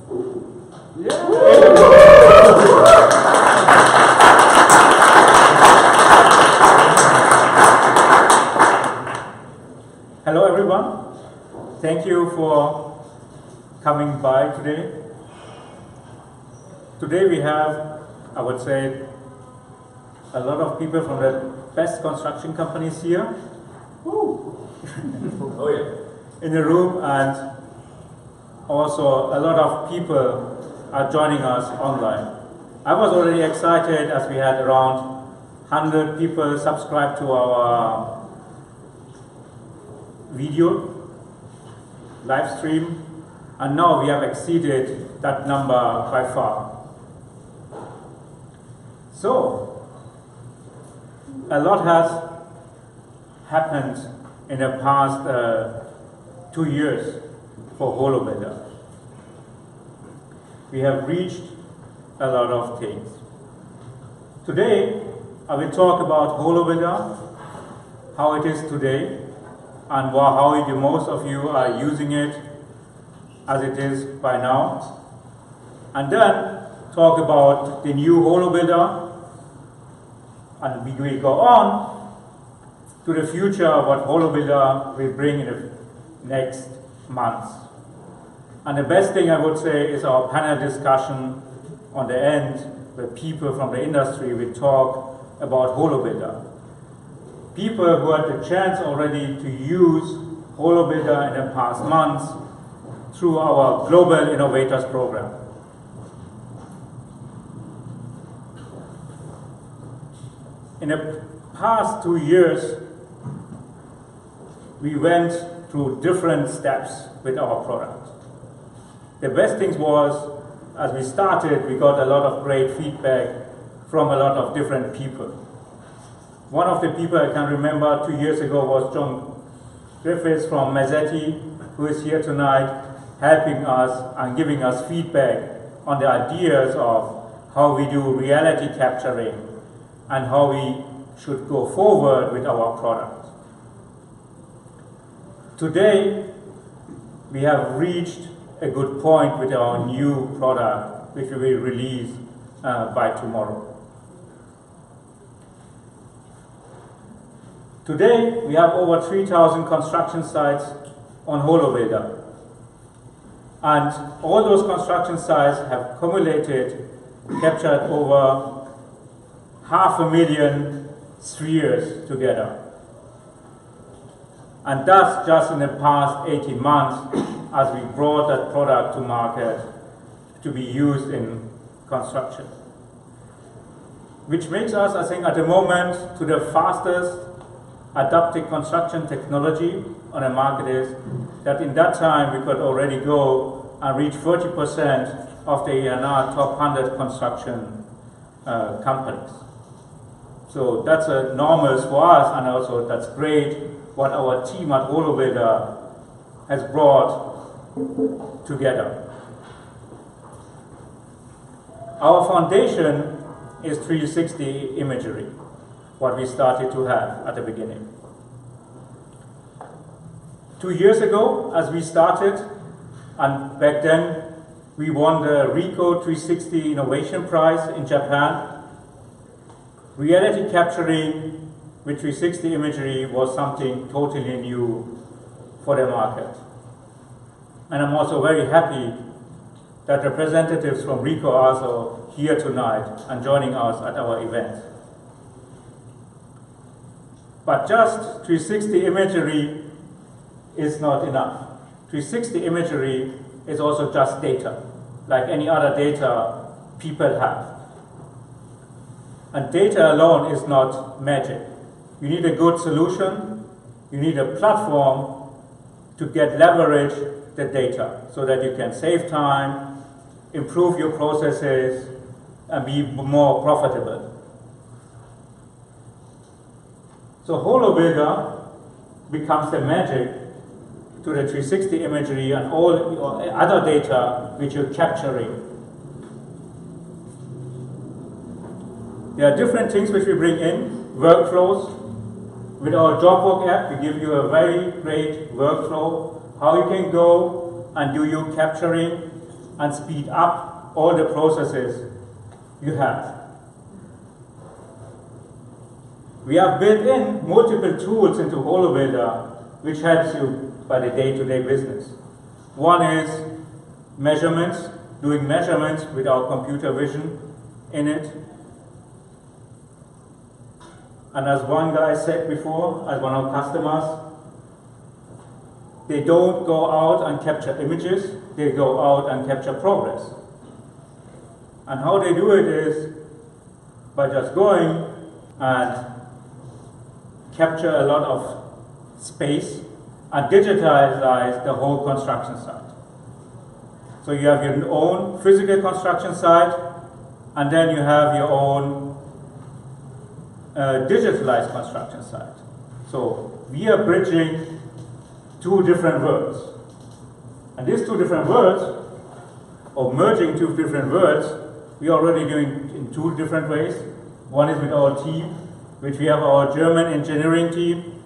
Hello everyone, thank you for coming by today. Today we have, I would say, a lot of people from the best construction companies here. Oh yeah. In the room, and also a lot of people are joining us online. I was already excited as we had around 100 people subscribe to our video live stream, and now we have exceeded that number by far. So a lot has happened in the past 2 years for HoloBuilder. We have reached a lot of things. Today I will talk about HoloBuilder, how it is today, and how the most of you are using it as it is by now. And then talk about the new HoloBuilder, and we will go on to the future of what HoloBuilder will bring in the next months. And the best thing I would say is our panel discussion on the end, where people from the industry will talk about HoloBuilder. People who had the chance already to use HoloBuilder in the past months through our Global Innovators Program. In the past 2 years, we went through different steps with our product. The best thing was, as we started, we got a lot of great feedback from a lot of different people. One of the people I can remember 2 years ago was John Griffiths from Mazzetti, who is here tonight, helping us and giving us feedback on the ideas of how we do reality capturing and how we should go forward with our product. Today, we have reached a good point with our new product, which we will release by tomorrow. Today, we have over 3,000 construction sites on HoloBuilder. And all those construction sites have captured over 500,000 spheres together. And that's just in the past 18 months as we brought that product to market to be used in construction. Which makes us, I think, at the moment, to the fastest adapted construction technology on the market is that in that time we could already go and reach 40% of the ENR top 100 construction companies. So that's enormous for us, and also that's great what our team at HoloBuilder has brought together. Our foundation is 360 imagery, what we started to have at the beginning. 2 years ago, as we started, and back then we won the RICO 360 Innovation Prize in Japan, reality capturing with 360 imagery was something totally new for the market. And I'm also very happy that representatives from RICO are also here tonight and joining us at our event. But just 360 imagery is not enough. 360 imagery is also just data, like any other data people have. And data alone is not magic. You need a good solution, you need a platform to get leverage the data so that you can save time, improve your processes, and be more profitable. So HoloBuilder becomes the magic to the 360 imagery and all other data which you're capturing. There are different things which we bring in, workflows. With our JobWalk app, we give you a very great workflow, how you can go and do your capturing and speed up all the processes you have. We have built in multiple tools into HoloBuilder which helps you by the day-to-day business. One is measurements, doing measurements with our computer vision in it. And as one guy said before, as one of our customers, they don't go out and capture images, they go out and capture progress. And how they do it is by just going and capture a lot of space and digitalize the whole construction site. So you have your own physical construction site, and then you have your own digitalized construction site. So we are bridging two different worlds. And these two different worlds, or merging two different worlds, we are already doing in two different ways. One is with our team, which we have our German engineering team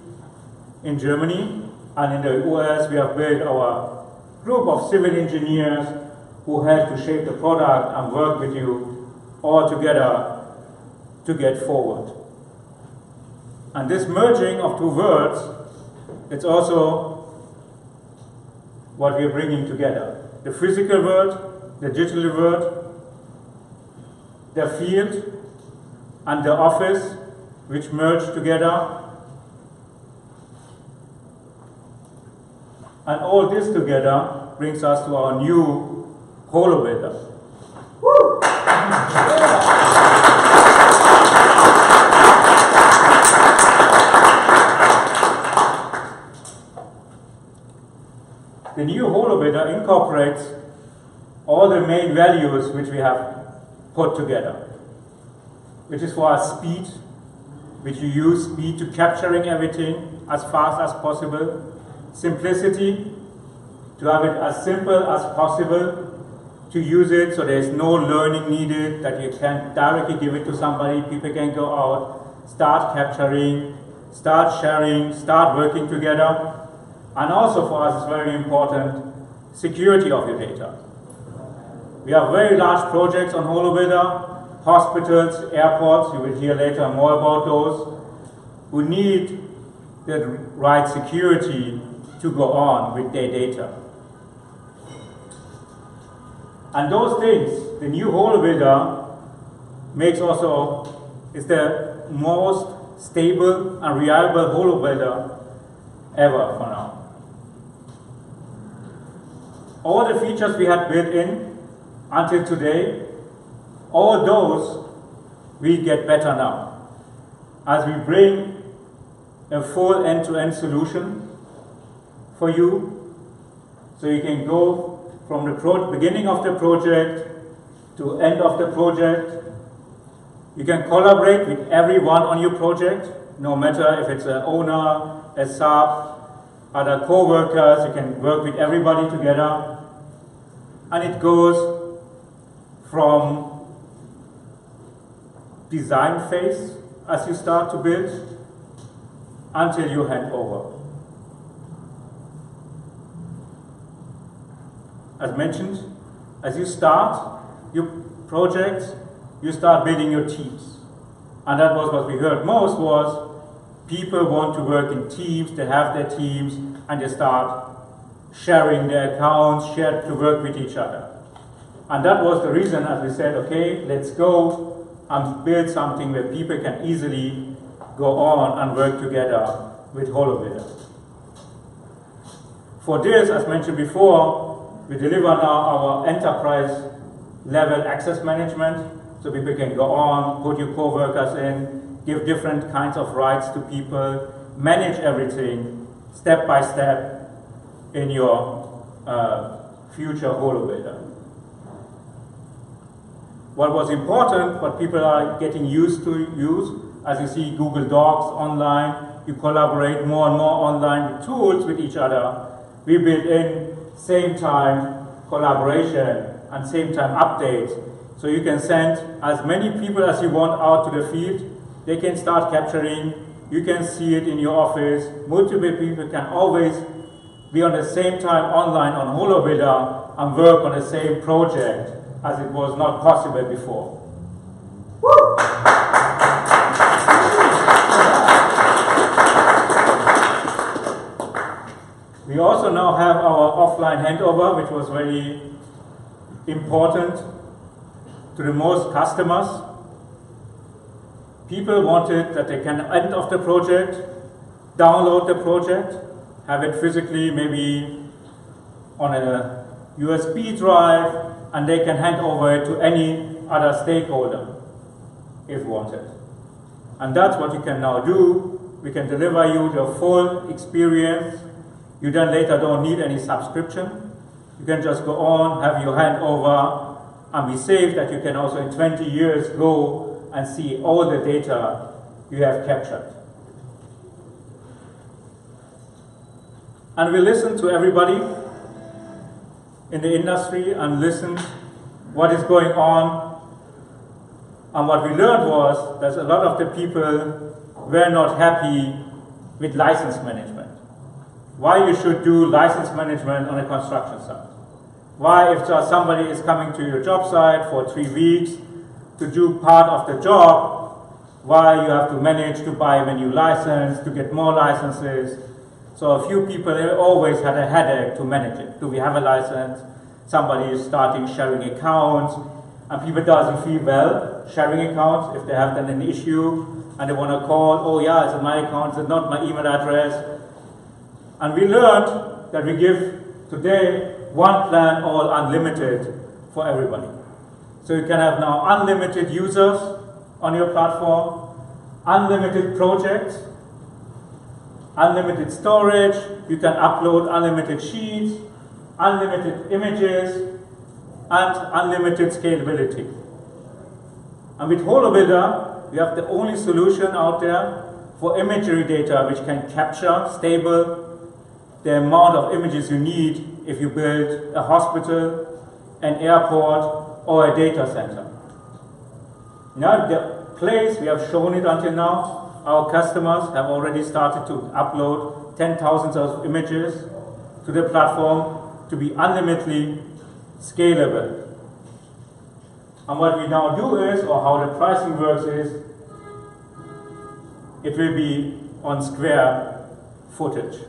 in Germany, and in the US we have built our group of civil engineers who help to shape the product and work with you all together to get forward. And this merging of two worlds, it's also what we are bringing together. The physical world, the digital world, the field, and the office, which merge together. And all this together brings us to our new HoloBuilder. The new HoloBuilder incorporates all the main values which we have put together, which is for our speed, which you use speed to capturing everything as fast as possible, simplicity, to have it as simple as possible, to use it so there is no learning needed, that you can directly give it to somebody, people can go out, start capturing, start sharing, start working together. And also for us, it's very important, security of your data. We have very large projects on HoloBuilder, hospitals, airports, you will hear later more about those, who need the right security to go on with their data. And those things, the new HoloBuilder makes also, is the most stable and reliable HoloBuilder ever for now. All the features we had built in until today, all those we get better now. As we bring a full end-to-end solution for you, so you can go from the beginning of the project to end of the project. You can collaborate with everyone on your project, no matter if it's an owner, a sub, other co-workers, you can work with everybody together. And it goes from design phase as you start to build until you hand over. As mentioned, as you start your projects, you start building your teams. And that was what we heard most was people want to work in teams, they have their teams, and they start sharing their accounts, share to work with each other. And that was the reason, as we said, okay, let's go and build something where people can easily go on and work together with HoloBuilder. For this, as mentioned before, we deliver now our enterprise level access management, so people can go on, put your co-workers in, give different kinds of rights to people, manage everything step by step in your future HoloBuilder. What was important, what people are getting used to use, as you see Google Docs online, you collaborate more and more online with tools with each other. We build in same time collaboration and same time updates. So you can send as many people as you want out to the field. They can start capturing. You can see it in your office. Multiple people can always be on the same time online on HoloBuilder and work on the same project as it was not possible before. We also now have our offline handover, which was very important to the most customers. People wanted that they can end of the project, download the project, have it physically maybe on a USB drive, and they can hand over it to any other stakeholder if wanted. And that's what you can now do. We can deliver you the full experience. You then later don't need any subscription. You can just go on, have your hand over, and be safe that you can also in 20 years go and see all the data you have captured. And we listen to everybody in the industry and listen what is going on. And what we learned was that a lot of the people were not happy with license management. Why you should do license management on a construction site? Why, if somebody is coming to your job site for 3 weeks to do part of the job, why you have to manage to buy a new license, to get more licenses? So a few people always had a headache to manage it. Do we have a license? Somebody is starting sharing accounts, and people doesn't feel well sharing accounts if they have then an issue and they want to call, oh yeah, it's my account, it's not my email address. And we learned that we give today one plan, all unlimited for everybody. So you can have now unlimited users on your platform, unlimited projects, unlimited storage, you can upload unlimited sheets, unlimited images, and unlimited scalability. And with HoloBuilder, we have the only solution out there for imagery data which can capture stable the amount of images you need if you build a hospital, an airport, or a data center. Now, the place we have shown it until now, our customers have already started to upload 10,000 of images to the platform to be unlimitedly scalable. And what we now do is, or how the pricing works is, it will be on square footage.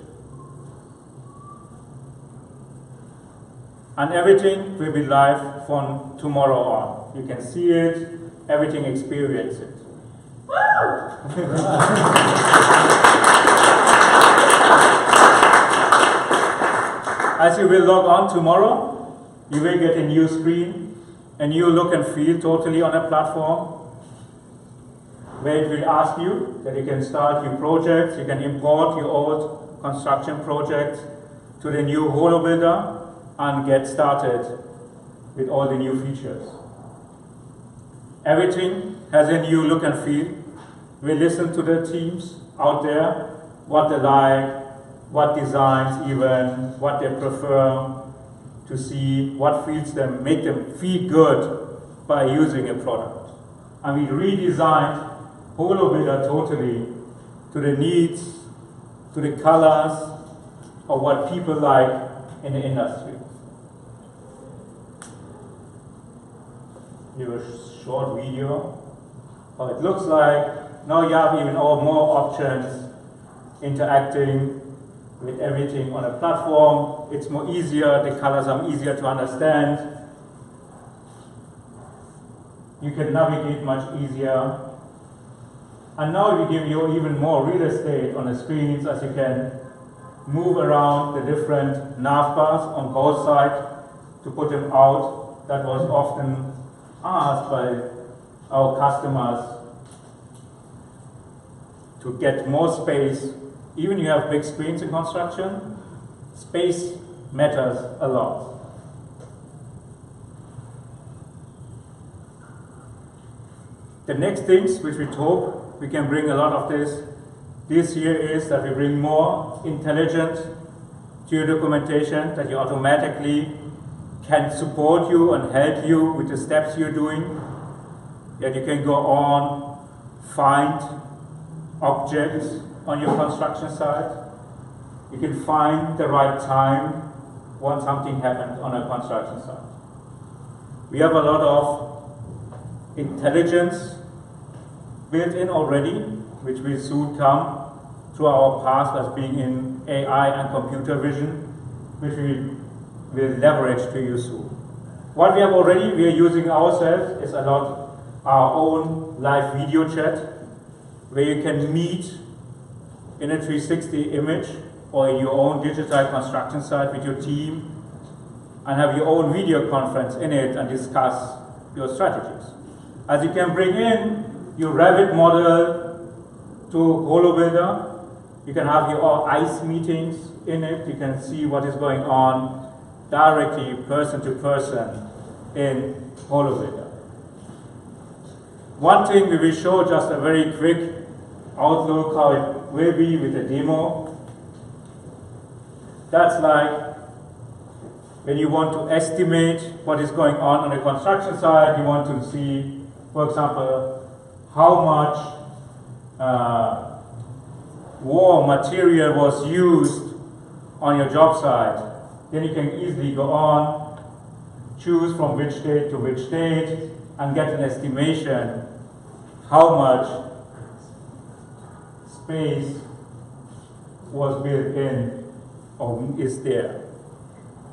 And everything will be live from tomorrow on. You can see it, everything, experience it. As you will log on tomorrow, you will get a new screen, a new look and feel totally on a platform, where it will ask you that you can start new projects, you can import your old construction projects to the new HoloBuilder and get started with all the new features. Everything has a new look and feel. We listen to the teams out there, what they like, what designs even, what they prefer to see, what feels them, make them feel good by using a product. And we redesigned HoloBuilder totally to the needs, to the colors of what people like in the industry. Here a short video how it looks like. Now you have even more options, interacting with everything on a platform. It's more easier, the colors are easier to understand. You can navigate much easier. And now we give you even more real estate on the screens, as you can move around the different navbars on both sides to put them out. That was often asked by our customers to get more space. Even you have big screens in construction, space matters a lot. The next things which we hope we can bring a lot of this year is that we bring more intelligence to your documentation, that you automatically can support you and help you with the steps you're doing, that you can go on, find objects on your construction site, You can find the right time when something happens on a construction site. We have a lot of intelligence built in already, which will soon come through our path as being in AI and computer vision, which we will leverage to use soon. What we have already, we are using ourselves is a lot our own live video chat, where you can meet in a 360 image or in your own digital construction site with your team and have your own video conference in it and discuss your strategies. As you can bring in your Revit model to HoloBuilder, you can have your ICE meetings in it, you can see what is going on directly, person to person in HoloBuilder. One thing we will show, just a very quick outlook how it will be with the demo. That's like when you want to estimate what is going on a construction site, you want to see, for example, how much war material was used on your job site. Then you can easily go on, choose from which date to which date, and get an estimation how much space was built in or is there.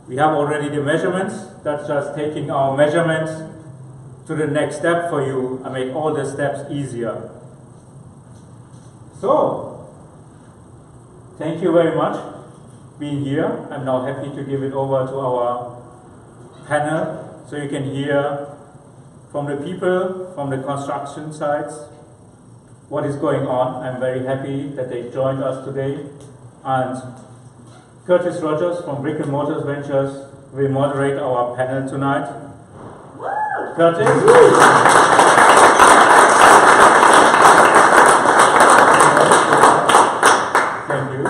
We have already the measurements. That's just taking our measurements to the next step for you and make all the steps easier. So, thank you very much for being here. I'm now happy to give it over to our panel so you can hear from the people from the construction sites what is going on. I'm very happy that they joined us today. And Curtis Rogers from Brick and Mortar Ventures will moderate our panel tonight. Curtis? Thank you.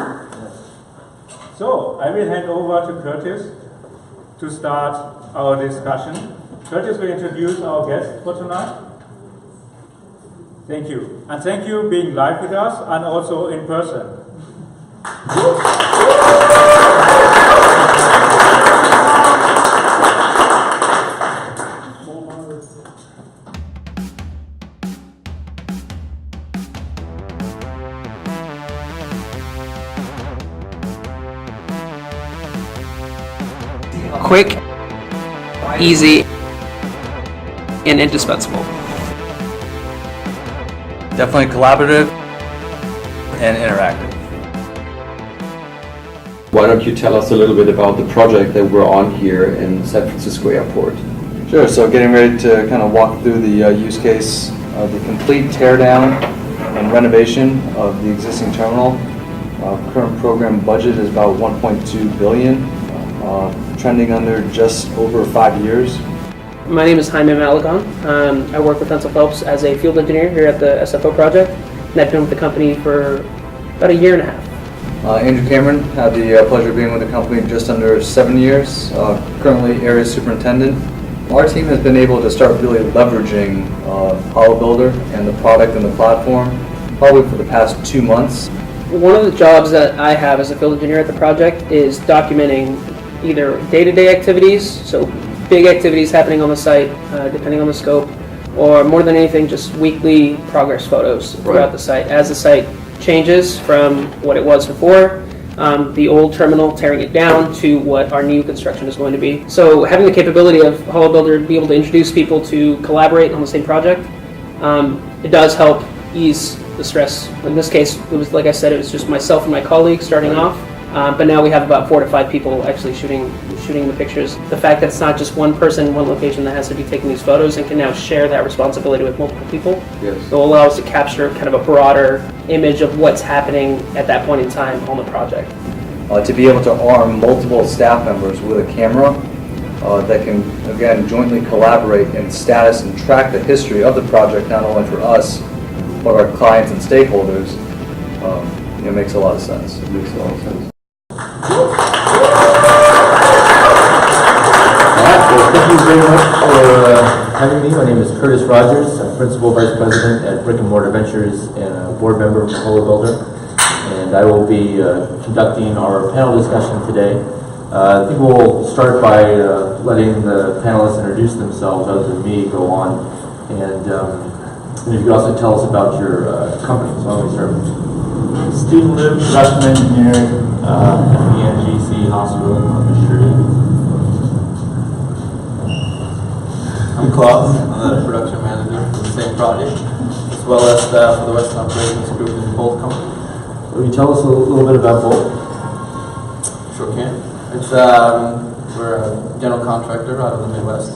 So, I will hand over to Curtis to start our discussion. Curtis will introduce our guest for tonight. Thank you. And thank you for being live with us and also in person. Quick, easy, and indispensable. Definitely collaborative and interactive. Why don't you tell us a little bit about the project that we're on here in San Francisco Airport? Sure, so getting ready to kind of walk through the use case of the complete teardown and renovation of the existing terminal. Current program budget is about $1.2 billion, trending under just over 5 years. My name is Jaime Malagon. I work with Hensel Phelps as a field engineer here at the SFO project, and I've been with the company for about a year and a half. Andrew Cameron, had the pleasure of being with the company just under 7 years, currently area superintendent. Our team has been able to start really leveraging HoloBuilder and the product and the platform probably for the past 2 months. One of the jobs that I have as a field engineer at the project is documenting either day-to-day activities, so big activities happening on the site, depending on the scope, or more than anything, just weekly progress photos throughout the site. As the site changes from what it was before, the old terminal, tearing it down, to what our new construction is going to be. So having the capability of HoloBuilder to be able to introduce people to collaborate on the same project, it does help ease the stress. In this case, it was, like I said, it was just myself and my colleagues starting off, but now we have about 4 to 5 people actually shooting the pictures. The fact that it's not just one person in one location that has to be taking these photos and can now share that responsibility with multiple people, Yes. it will allow us to capture kind of a broader image of what's happening at that point in time on the project. To be able to arm multiple staff members with a camera that can, again, jointly collaborate in status and track the history of the project, not only for us, but our clients and stakeholders, it makes a lot of sense. It makes a lot of sense. Well, thank you very much for having me. My name is Curtis Rogers. I'm Principal Vice President at Brick and Mortar Ventures and a board member of HoloBuilder. and I will be conducting our panel discussion today. I think we'll start by letting the panelists introduce themselves, other than me, go on, and if you could also tell us about your company. So why don't we start with Steve Liu, production engineer at the NGC hospital on the street. I'm Klaus. I'm the production manager for the same project, as well as for the Western Operations Group in the Bolt company. Will you tell us a little bit about Bolt? Sure can. It's we're a general contractor out of the Midwest,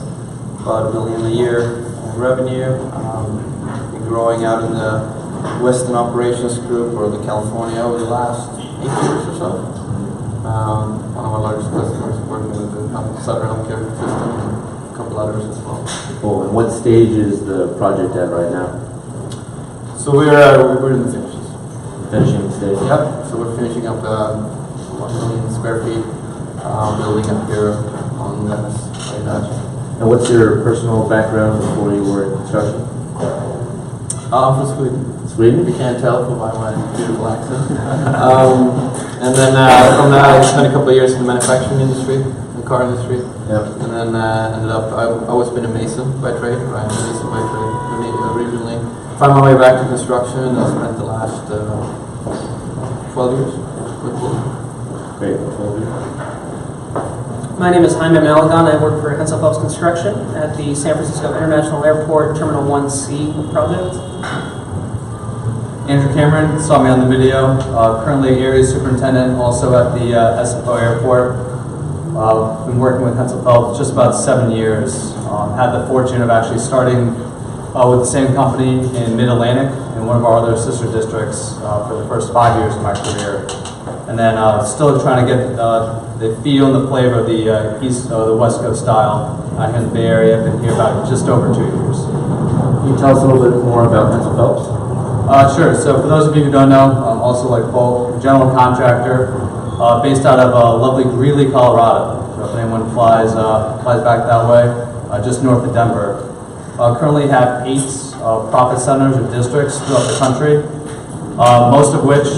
about $1 billion a year in revenue. Been growing out in the Western Operations Group or the California over the last 8 years or so. One of our largest customers, working with the Southern Healthcare System and a couple others as well. Cool. And what stage is the project at right now? So we're in the finishes. Finishing stage? Yep. So we're finishing up 1 million square feet building up here on that right now. And what's your personal background before you were in construction? I'm from Sweden. Sweden? You can't tell from my beautiful accent. And then from that, I spent a couple of years in the manufacturing industry, the car industry. Yep. And then ended up, I've always been a mason by trade, right? A mason by trade originally. Found my way back to construction. I spent the last 12 years with Bolt. Great. 12 years. My name is Jaime Malagon. I work for Hensel Phelps Construction at the San Francisco International Airport Terminal 1C project. Andrew Cameron saw me on the video. Currently area superintendent, also at the SFO airport. Been working with Hensel Phelps just about 7 years. Had the fortune of actually starting with the same company in Mid-Atlantic in one of our other sister districts for the first 5 years of my career. And then still trying to get the feel and the flavor of the West Coast style out here in the Bay Area. I've been here about just over 2 years. Can you tell us a little bit more about Hensel Phelps? Sure. So for those of you who don't know, I'm also like Bolt, general contractor, based out of lovely Greeley, Colorado. So if anyone flies back that way, just north of Denver. Currently have 8 profit centers or districts throughout the country, most of which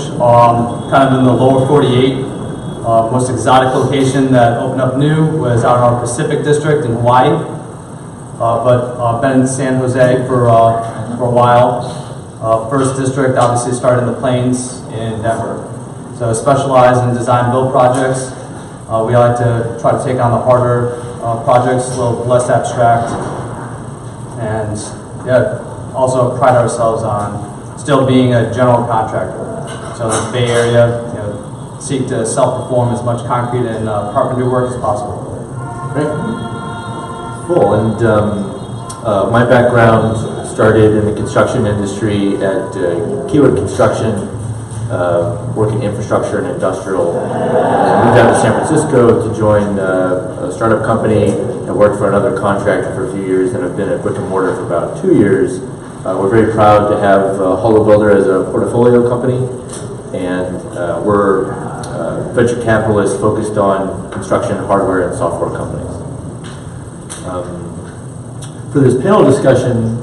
kind of in the lower 48. Most exotic location that opened up new was out in our Pacific district in Hawaii, but been in San Jose for a while. First district obviously started in the Plains in Denver. So specialize in design build projects. We like to try to take on the harder projects, a little less abstract, and yeah, also pride ourselves on still being a general contractor. So in the Bay Area, seek to self-perform as much concrete and carpentry work as possible. Great. Cool. And my background started in the construction industry at Kiewit Construction, working infrastructure and industrial. And moved out to San Francisco to join a startup company and worked for another contractor for a few years, and I've been at brick and mortar for about 2 years. We're very proud to have HoloBuilder as a portfolio company, and we're venture capitalists focused on construction, hardware, and software companies. For this panel discussion,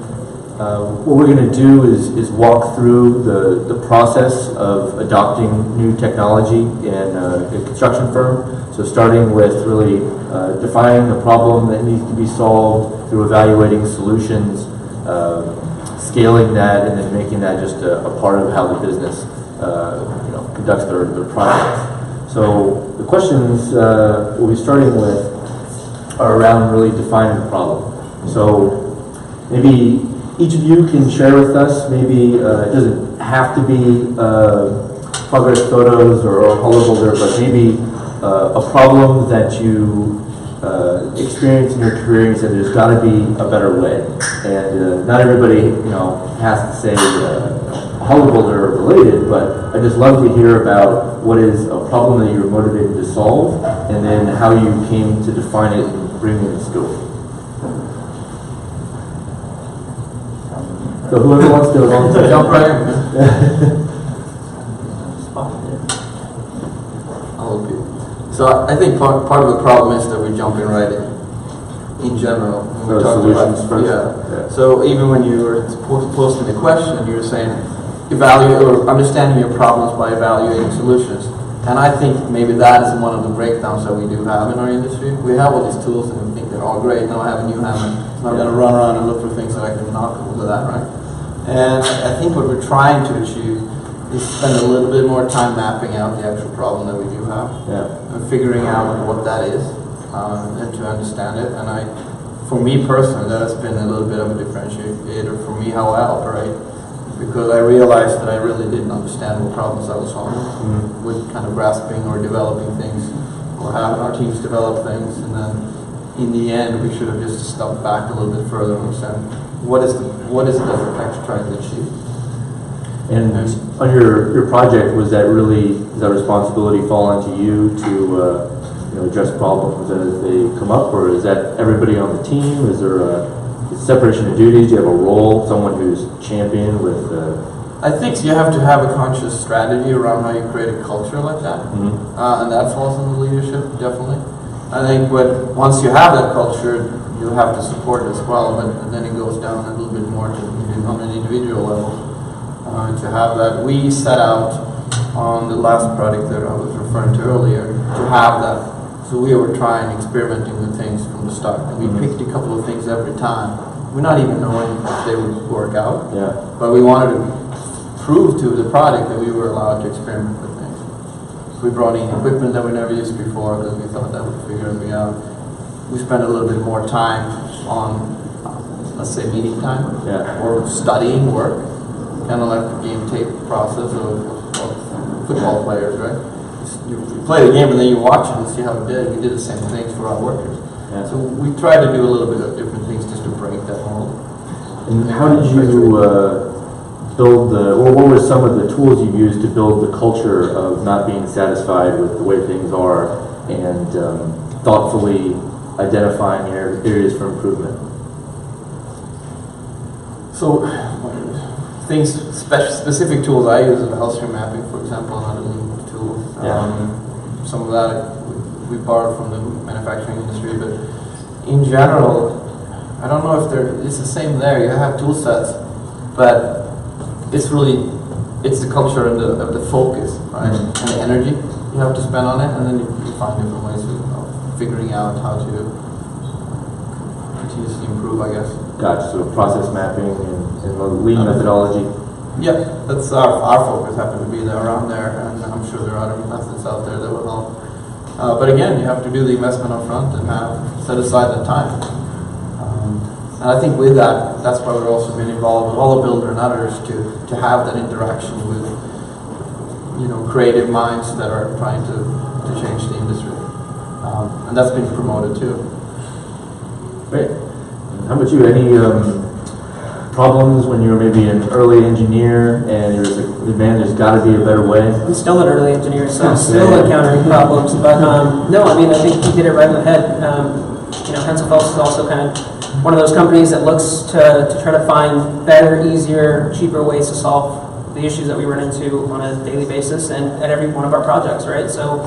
what we're going to do is walk through the process of adopting new technology in a construction firm. So starting with really defining the problem that needs to be solved through evaluating solutions, scaling that, and then making that just a part of how the business conducts their projects. So the questions we'll be starting with are around really defining the problem. So maybe each of you can share with us, maybe it doesn't have to be progress photos or HoloBuilder, but maybe a problem that you experience in your career and said there's got to be a better way. And not everybody has to say HoloBuilder related, but I just love to hear about what is a problem that you're motivated to solve, and then how you came to define it and bring it in scope. So whoever wants to jump right in. I'll help you. So I think part of the problem is that we're jumping right in general. When we talk solutions about, first. yeah. So even when you were posting the question, you were saying, evaluate or understanding your problems by evaluating solutions. And I think maybe that is one of the breakdowns that we do have in our industry. We have all these tools and we think they're all great. Now I have a new hammer. So I'm going to run around and look for things that I can knock over that, right? And I think what we're trying to achieve is spend a little bit more time mapping out the actual problem that we do have. And figuring out what that is and to understand it. And for me personally, that has been a little bit of a differentiator for me how I operate. Because I realized that I really didn't understand what problems I was solving with kind of grasping or developing things or having our teams develop things, and then in the end we should have just stepped back a little bit further and understand what is it that we're actually trying to achieve. And on your project, does that responsibility fall onto you to address problems as they come up, or is that everybody on the team? Is there a separation of duties? Do you have a role, someone who's champion with? I think you have to have a conscious strategy around how you create a culture like that, and that falls under leadership, definitely. I think once you have that culture, you have to support it as well, but then it goes down a little bit more to on an individual level to have that. We set out on the last project that I was referring to earlier to have that. So we were experimenting with things from the start. And we picked a couple of things every time. We're not even knowing if they would work out. But we wanted to prove to the product that we were allowed to experiment with things. So we brought in equipment that we never used before because we thought that would figure everything out. We spent a little bit more time on, let's say, meeting time or studying work, kind of like the game tape process of football players, right? You play the game and then you watch it and see how it did. We did the same things for our workers. So we try to do a little bit of different things just to break that mold. And how did you build what were some of the tools you used to build the culture of not being satisfied with the way things are and thoughtfully identifying areas for improvement? So specific tools I use is L-stream mapping, for example, and other tools. Some of that we borrowed from the manufacturing industry, but in general, I don't know if it's the same there. You have tool sets, but it's the culture and the focus, right, and the energy you have to spend on it, and then you find different ways of figuring out how to continuously improve, I guess. Gotcha. So process mapping and lean methodology. Yeah, that's our focus happened to be there around there, and I'm sure there are other methods out there that will help. But again, you have to do the investment up front and set aside that time. And I think with that's why we've also been involved with HoloBuilder and others to have that interaction with creative minds that are trying to change the industry. And that's been promoted too. Great. How about you? Any problems when you're maybe an early engineer and you're like, man, there's got to be a better way? I'm still an early engineer, so I'm still encountering problems. But no, I mean, I think you hit it right on the head. Hensel Phelps is also kind of one of those companies that looks to try to find better, easier, cheaper ways to solve the issues that we run into on a daily basis and at every one of our projects, right? So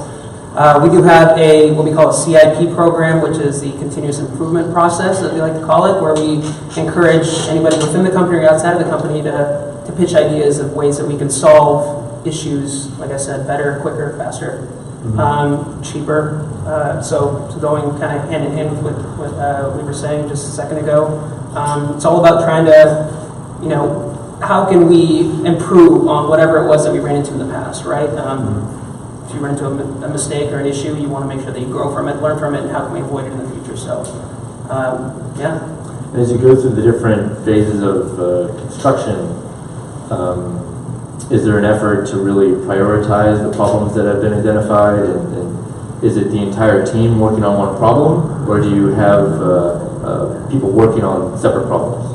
we do have what we call a CIP program, which is the continuous improvement process, as we like to call it, where we encourage anybody within the company or outside of the company to pitch ideas of ways that we can solve issues, like I said, better, quicker, faster, cheaper. So going kind of hand in hand with what we were saying just a second ago. It's all about trying to, how can we improve on whatever it was that we ran into in the past, right? If you run into a mistake or an issue, you want to make sure that you grow from it, learn from it, and how can we avoid it in the future. So, yeah. And as you go through the different phases of construction, is there an effort to really prioritize the problems that have been identified? And is it the entire team working on one problem, or do you have people working on separate problems?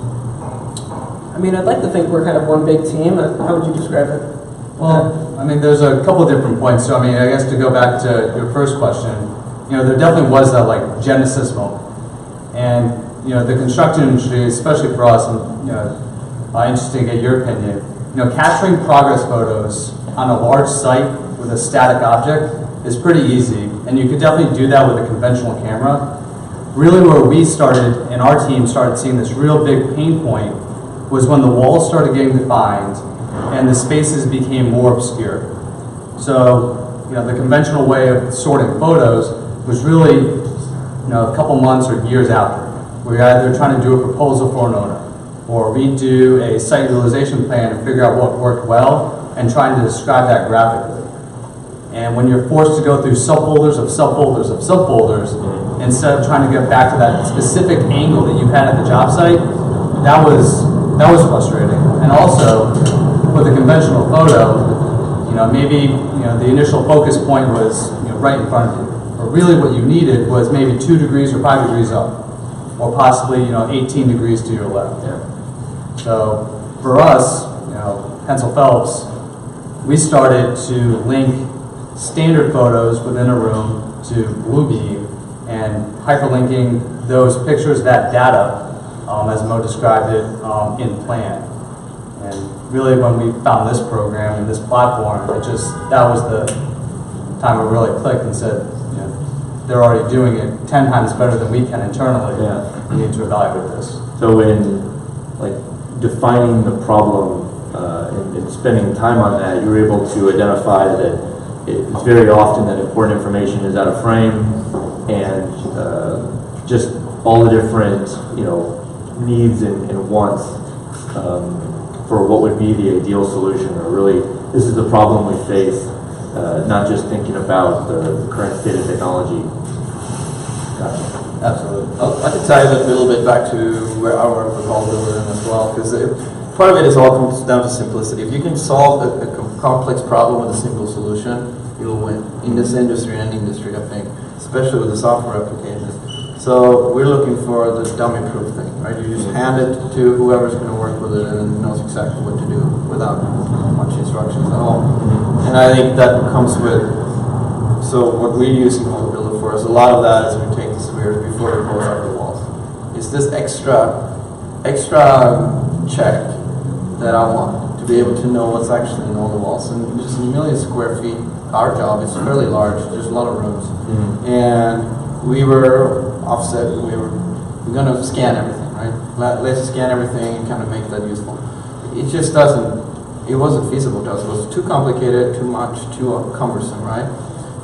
I mean, I'd like to think we're kind of one big team. How would you describe it? Well, I mean, there's a couple different points. So, I mean, I guess to go back to your first question, there definitely was that like genesis moment, and the construction industry, especially for us, and interested to get your opinion. Capturing progress photos on a large site with a static object is pretty easy, and you could definitely do that with a conventional camera. Really, where we started and our team started seeing this real big pain point was when the walls started getting defined and the spaces became more obscure. So, the conventional way of sorting photos was really, a couple months or years after. We're either trying to do a proposal for an owner, or redo a site utilization plan and figure out what worked well, and trying to describe that graphically. And when you're forced to go through subfolders of subfolders of subfolders, instead of trying to get back to that specific angle that you had at the job site, that was frustrating. And also, with a conventional photo, maybe the initial focus point was right in front of you, but really what you needed was maybe 2 degrees or 5 degrees up, or possibly 18 degrees to your left. Yeah. So for us, Hensel Phelps, we started to link standard photos within a room to Bluebeam and hyperlinking those pictures, that data, as Mo described it, in plan. And really when we found this program and this platform, that was the time we really clicked and said, they're already doing it 10 times better than we can internally. Yeah. We need to evaluate this. So in defining the problem and spending time on that, you're able to identify that it's very often that important information is out of frame, and just all the different needs and wants for what would be the ideal solution, or really this is the problem we face, not just thinking about the current state of technology. Gotcha. Absolutely. I could tie that a little bit back to where I work with HoloBuilder as well, because part of it is all comes down to simplicity. If you can solve a complex problem with a simple solution, you'll win in this industry and industry, I think, especially with the software applications. So we're looking for the dummy-proof thing, right? You just hand it to whoever's going to work with it and knows exactly what to do without much instructions at all. And I think that comes with, so what we're using HoloBuilder for is a lot of that is we take the spheres before they goes up the walls. It's this extra check that I want to be able to know what's actually in all the walls. And just a million square feet, our job is fairly large. There's a lot of rooms. And we were offset, we're going to scan everything, right? Let's scan everything and kind of make that useful. It just it wasn't feasible to us. It was too complicated, too much, too cumbersome, right?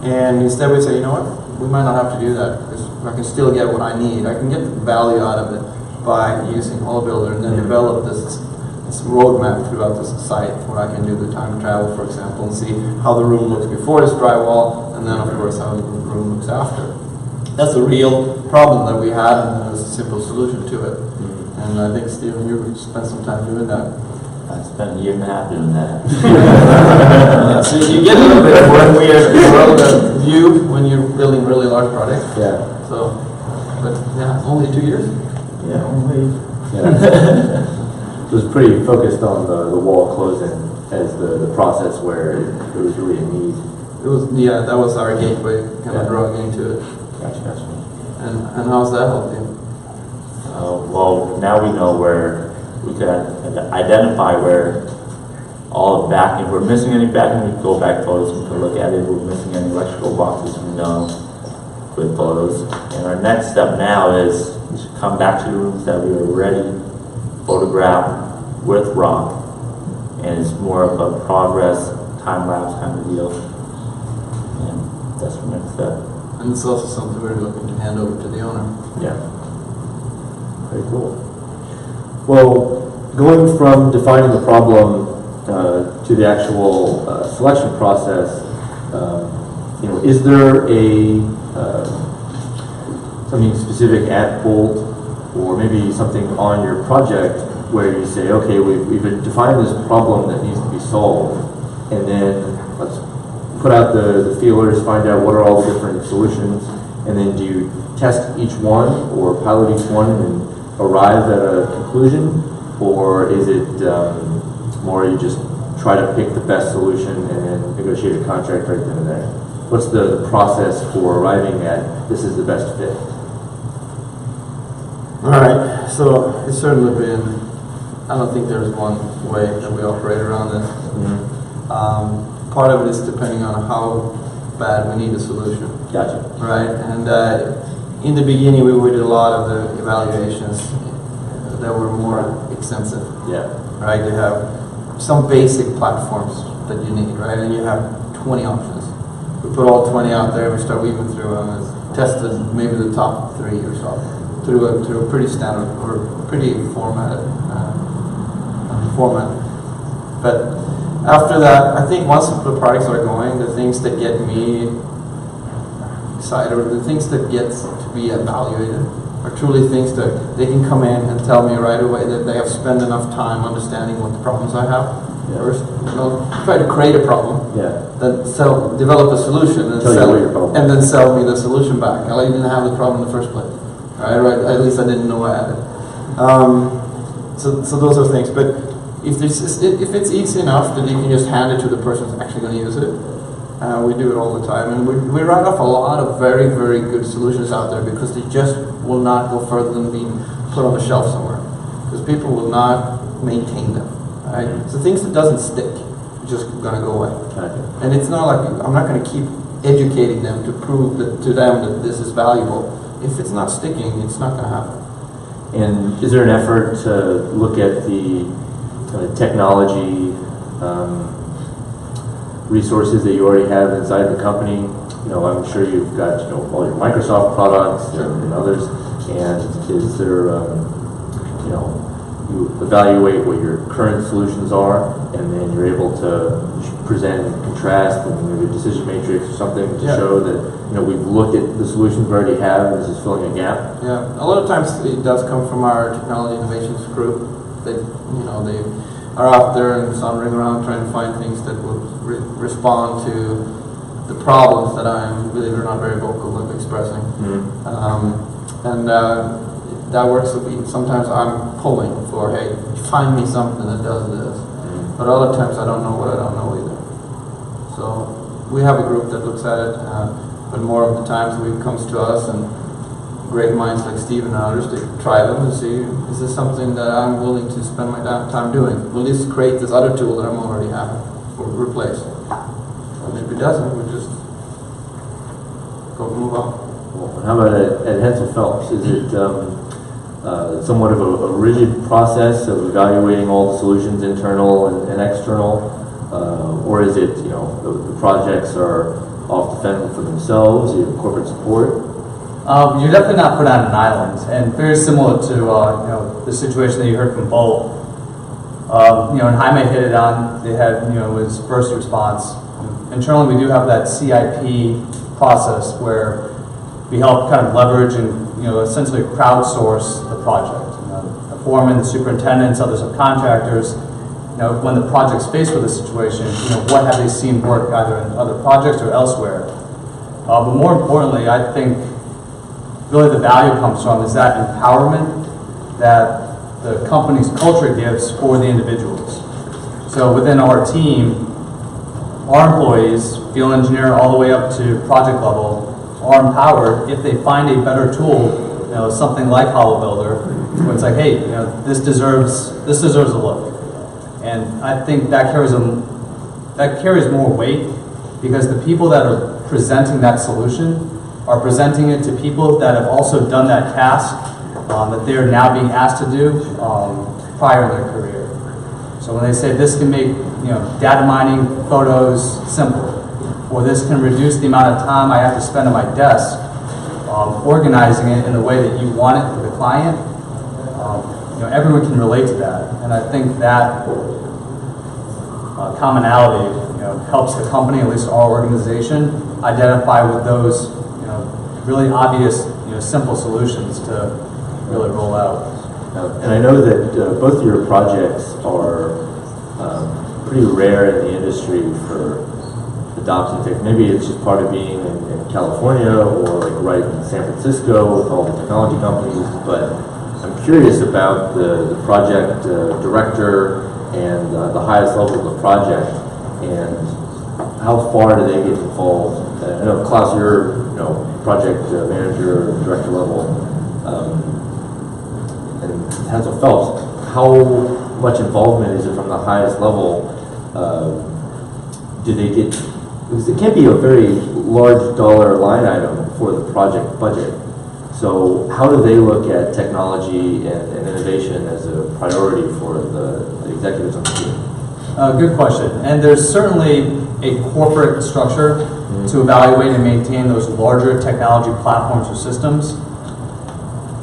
And instead we say, you know what, we might not have to do that, because I can still get what I need. I can get the value out of it by using HoloBuilder and then develop this roadmap throughout this site where I can do the time travel, for example, and see how the room looks before this drywall, and then of course how the room looks after. That's a real problem that we had, and there's a simple solution to it. And I think, Stephen, you spent some time doing that. I spent a year and a half doing that. So you get a little bit of one weird world of view when you're building really large projects. Yeah. So, but yeah, only 2 years. Yeah, only. Yeah. It was pretty focused on the wall closing as the process where there was really a need. It was, that was our gateway, kind of drawing into it. Gotcha. And how's that helped you? Well, now we know where we can identify where all the backing, if we're missing any backing, we can go back photos, we can look at it. If we're missing any electrical boxes, we know with photos. And our next step now is we should come back to the rooms that we already photographed with rock, and it's more of a progress, time-lapse kind of deal. And that's the next step. And it's also something we're looking to hand over to the owner. Yeah. Very cool. Well, going from defining the problem to the actual selection process, is there something specific at Bolt, or maybe something on your project where you say, okay, we've defined this problem that needs to be solved, and then let's put out the feelers, find out what are all the different solutions, and then do you test each one or pilot each one and arrive at a conclusion, or is it more you just try to pick the best solution and then negotiate a contract right then and there? What's the process for arriving at this is the best fit? All right, so it's certainly been, I don't think there's one way that we operate around this. Part of it is depending on how bad we need a solution. Gotcha. Right, and in the beginning we did a lot of the evaluations that were more extensive. Yeah. Right, you have some basic platforms that you need, right? And you have 20 options. We put all 20 out there, we start weaving through them, and tested maybe the top 3 or so through a pretty standard or pretty format. But after that, I think once the products are going, the things that get me excited, or the things that get to be evaluated, are truly things that they can come in and tell me right away that they have spent enough time understanding what the problems I have. First, try to create a problem, then develop a solution, and then sell me the solution back. I didn't have the problem in the first place, right? At least I didn't know I had it. So those are things. But if it's easy enough that you can just hand it to the person who's actually going to use it, we do it all the time, and we write off a lot of very, very good solutions out there because they just will not go further than being put on the shelf somewhere, because people will not maintain them. Right? So things that doesn't stick are just going to go away. Okay. And it's not like I'm not going to keep educating them to prove to them that this is valuable. If it's not sticking, it's not going to happen. And is there an effort to look at the technology resources that you already have inside the company? I'm sure you've got all your Microsoft products and others. And is there you evaluate what your current solutions are, and then you're able to present and contrast and maybe a decision matrix or something to show that we've looked at the solutions we already have and this is filling a gap? Yeah, a lot of times it does come from our technology innovations group. They are out there and sauntering around trying to find things that will respond to the problems that I'm, believe it or not, very vocal of expressing. That works. Sometimes I'm pulling for, hey, find me something that does this. But other times I don't know what I don't know either. So we have a group that looks at it, but more of the times it comes to us, and great minds like Steve and others, they try them and see, is this something that I'm willing to spend my time doing? Will this create this other tool that I'm already having or replace? And if it doesn't, we just go move on. Well, how about at Hensel Phelps? Is it somewhat of a rigid process of evaluating all the solutions, internal and external, or is it the projects are off the fend for themselves? You have corporate support. You're definitely not put on an island, and very similar to the situation that you heard from Bolt. And Jaime hit it on. They had his first response. Internally, we do have that CIP process where we help kind of leverage and essentially crowdsource the project. The foreman, the superintendents, other subcontractors. When the project's faced with a situation, what have they seen work either in other projects or elsewhere? But more importantly, I think really the value comes from is that empowerment that the company's culture gives for the individuals. So within our team, our employees, field engineer all the way up to project level, are empowered if they find a better tool, something like HoloBuilder, where it's like, hey, this deserves a look. And I think that carries more weight because the people that are presenting that solution are presenting it to people that have also done that task that they're now being asked to do prior in their career. So when they say this can make data mining photos simple, or this can reduce the amount of time I have to spend at my desk organizing it in the way that you want it for the client, everyone can relate to that. And I think that commonality helps the company, at least our organization, identify with those really obvious, simple solutions to really roll out. And I know that both of your projects are pretty rare in the industry for adopting tech. Maybe it's just part of being in California or like right in San Francisco with all the technology companies, but I'm curious about the project director and the highest level of the project and how far do they get involved. I know, Klaus, you're project manager, director level, and Hensel Phelps. How much involvement is it from the highest level? Do they get? Because it can't be a very large dollar line item for the project budget. So how do they look at technology and innovation as a priority for the executives on the team? Good question. And there's certainly a corporate structure to evaluate and maintain those larger technology platforms or systems.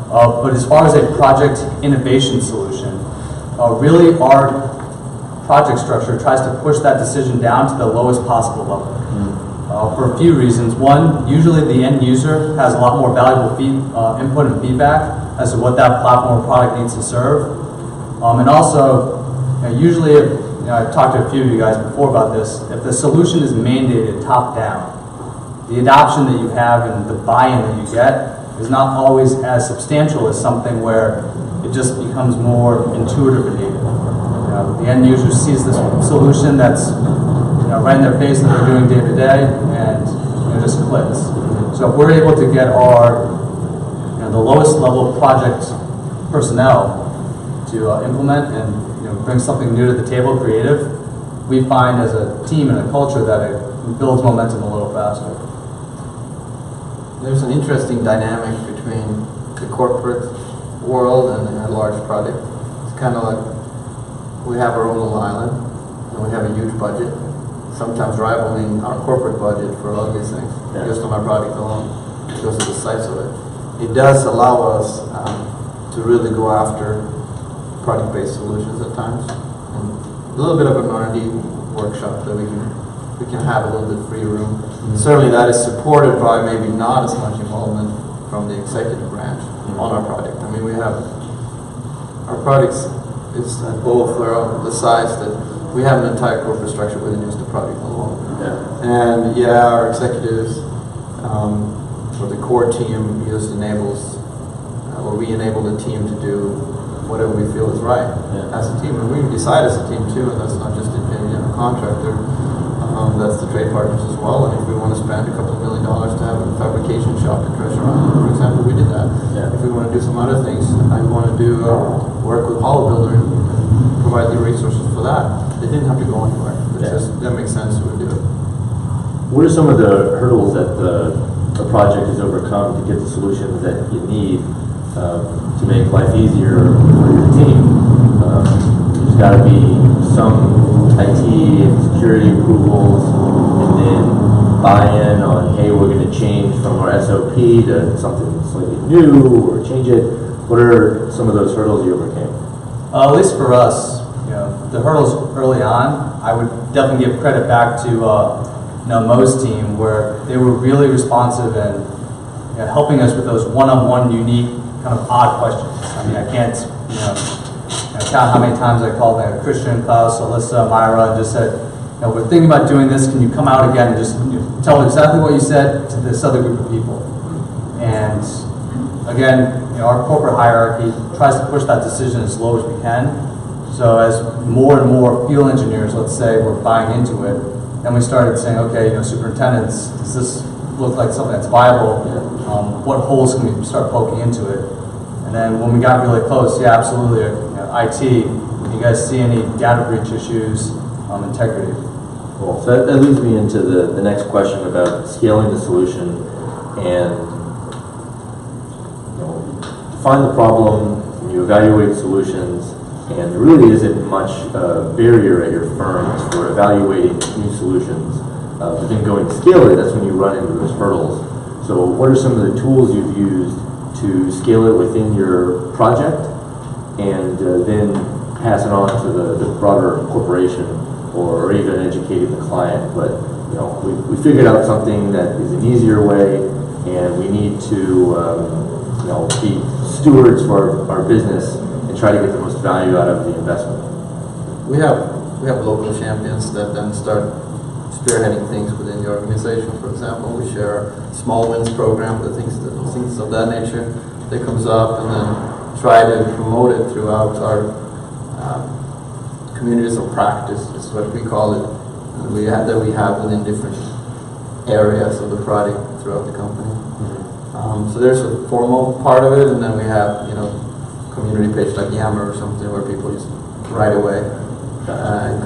But as far as a project innovation solution, really our project structure tries to push that decision down to the lowest possible level. For a few reasons. One, usually the end user has a lot more valuable input and feedback as to what that platform or product needs to serve. And also, usually, I've talked to a few of you guys before about this, if the solution is mandated top down, the adoption that you have and the buy-in that you get is not always as substantial as something where it just becomes more intuitive and native. The end user sees this solution that's right in their face that they're doing day to day, and it just clicks. So if we're able to get our the lowest level project personnel to implement and bring something new to the table, creative, we find as a team and a culture that it builds momentum a little faster. There's an interesting dynamic between the corporate world and a large project. It's kind of like we have our own little island and we have a huge budget, sometimes rivaling our corporate budget for a lot of these things, just on our product alone, because of the size of it. It does allow us to really go after product-based solutions at times, and a little bit of an R&D workshop that we can have a little bit free room. Certainly that is supported by maybe not as much involvement from the executive branch on our project. I mean, we have our products is both are the size that we have an entire corporate structure within just the project alone. And our executives or the core team just enables or we enable the team to do whatever we feel is right as a team. And we decide as a team too, and that's not just a general contractor, that's the trade partners as well. And if we want to spend a couple $1 million to have a fabrication shop in Treasure Island, for example, we did that. If we want to do some other things, I want to do work with HoloBuilder and provide the resources for that. They didn't have to go anywhere. It's just, that makes sense to do it. What are some of the hurdles that the project has overcome to get the solutions that you need to make life easier for your team? There's got to be some IT and security approvals, and then buy-in on, hey, we're going to change from our SOP to something slightly new or change it. What are some of those hurdles you overcame? At least for us, the hurdles early on, I would definitely give credit back to Mo's team, where they were really responsive and helping us with those one-on-one unique kind of odd questions. I mean, I can't count how many times I called Christian, Klaus, Alyssa, Myra, and just said, we're thinking about doing this. Can you come out again and just tell exactly what you said to this other group of people? And again, our corporate hierarchy tries to push that decision as slow as we can. So as more and more field engineers, let's say, were buying into it, then we started saying, okay, superintendents, does this look like something that's viable? What holes can we start poking into it? And then when we got really close, absolutely, IT, you guys see any data breach issues, integrity? Cool. So that leads me into the next question about scaling the solution and define the problem, you evaluate solutions, and there really isn't much barrier at your firms for evaluating new solutions. But then going to scale it, that's when you run into those hurdles. So what are some of the tools you've used to scale it within your project and then pass it on to the broader corporation or even educating the client? But we figured out something that is an easier way, and we need to be stewards for our business and try to get the most value out of the investment. We have local champions that then start spearheading things within the organization. For example, we share our Small Wins program, things of that nature that comes up, and then try to promote it throughout our communities of practice, is what we call it, that we have within different areas of the project throughout the company. So there's a formal part of it, and then we have community page like Yammer or something where people just right away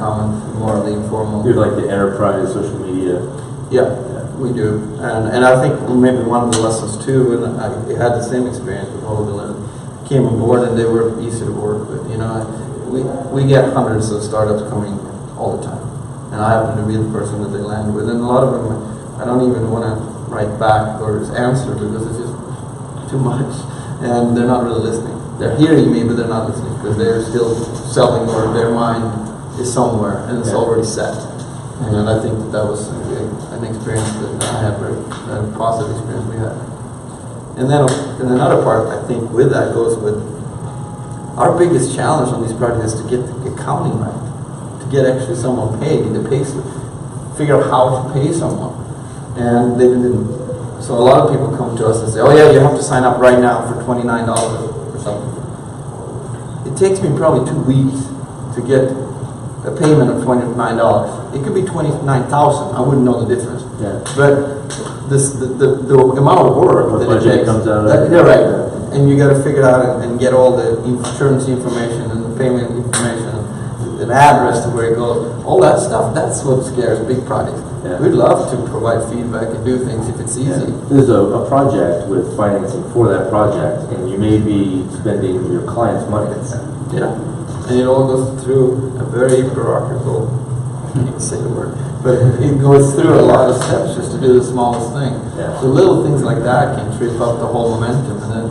comment more of the informal. You like the enterprise social media? Yeah, we do, and I think maybe one of the lessons too, and I had the same experience with HoloBuilder, came on board and they were easy to work with. We get hundreds of startups coming all the time. And I happen to be the person that they land with. And a lot of them, I don't even want to write back or answer because it's just too much. And they're not really listening. They're hearing me, but they're not listening because they're still selling, or their mind is somewhere and it's already set. And I think that was an experience that I had, a positive experience we had. And then another part, I think, with that goes with our biggest challenge on these projects is to get the accounting right, to get actually someone paid, the pay slip, figure out how to pay someone. And they didn't. So a lot of people come to us and say, oh yeah, you have to sign up right now for $29 or something. It takes me probably 2 weeks to get a payment of $29. It could be $29,000. I wouldn't know the difference. Yeah. But the amount of work What that budget it takes, comes out of it. they're right. And you got to figure it out and get all the insurance information and the payment information, an address to where it goes, all that stuff. That's what scares big projects. Yeah. We'd love to provide feedback and do things if it's easy. There's a project with financing for that project, and you may be spending your client's money. Yeah. And it all goes through a very bureaucratical, I can't even say the word, but it goes through a lot of steps just to do the smallest thing. Yeah. So little things like that can trip up the whole momentum, and then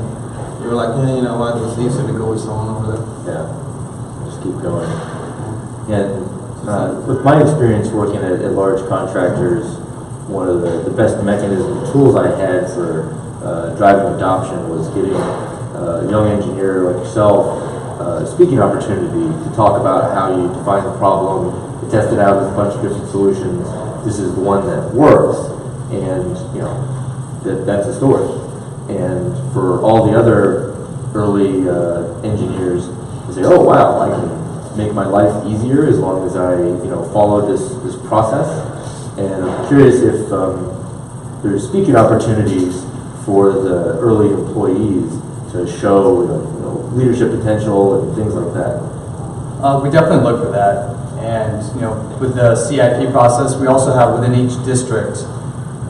you're like, yeah, you know what, it's easier to go with someone over there. Yeah, just keep going. And with my experience working at large contractors, one of the best mechanisms, tools I had for driving adoption was getting a young engineer like yourself a speaking opportunity to talk about how you define the problem, you test it out with a bunch of different solutions. This is the one that works, and you know that's the story. And for all the other early engineers to say, oh wow, I can make my life easier as long as I follow this process. And I'm curious if there's speaking opportunities for the early employees to show leadership potential and things like that. We definitely look for that. And with the CIP process, we also have within each district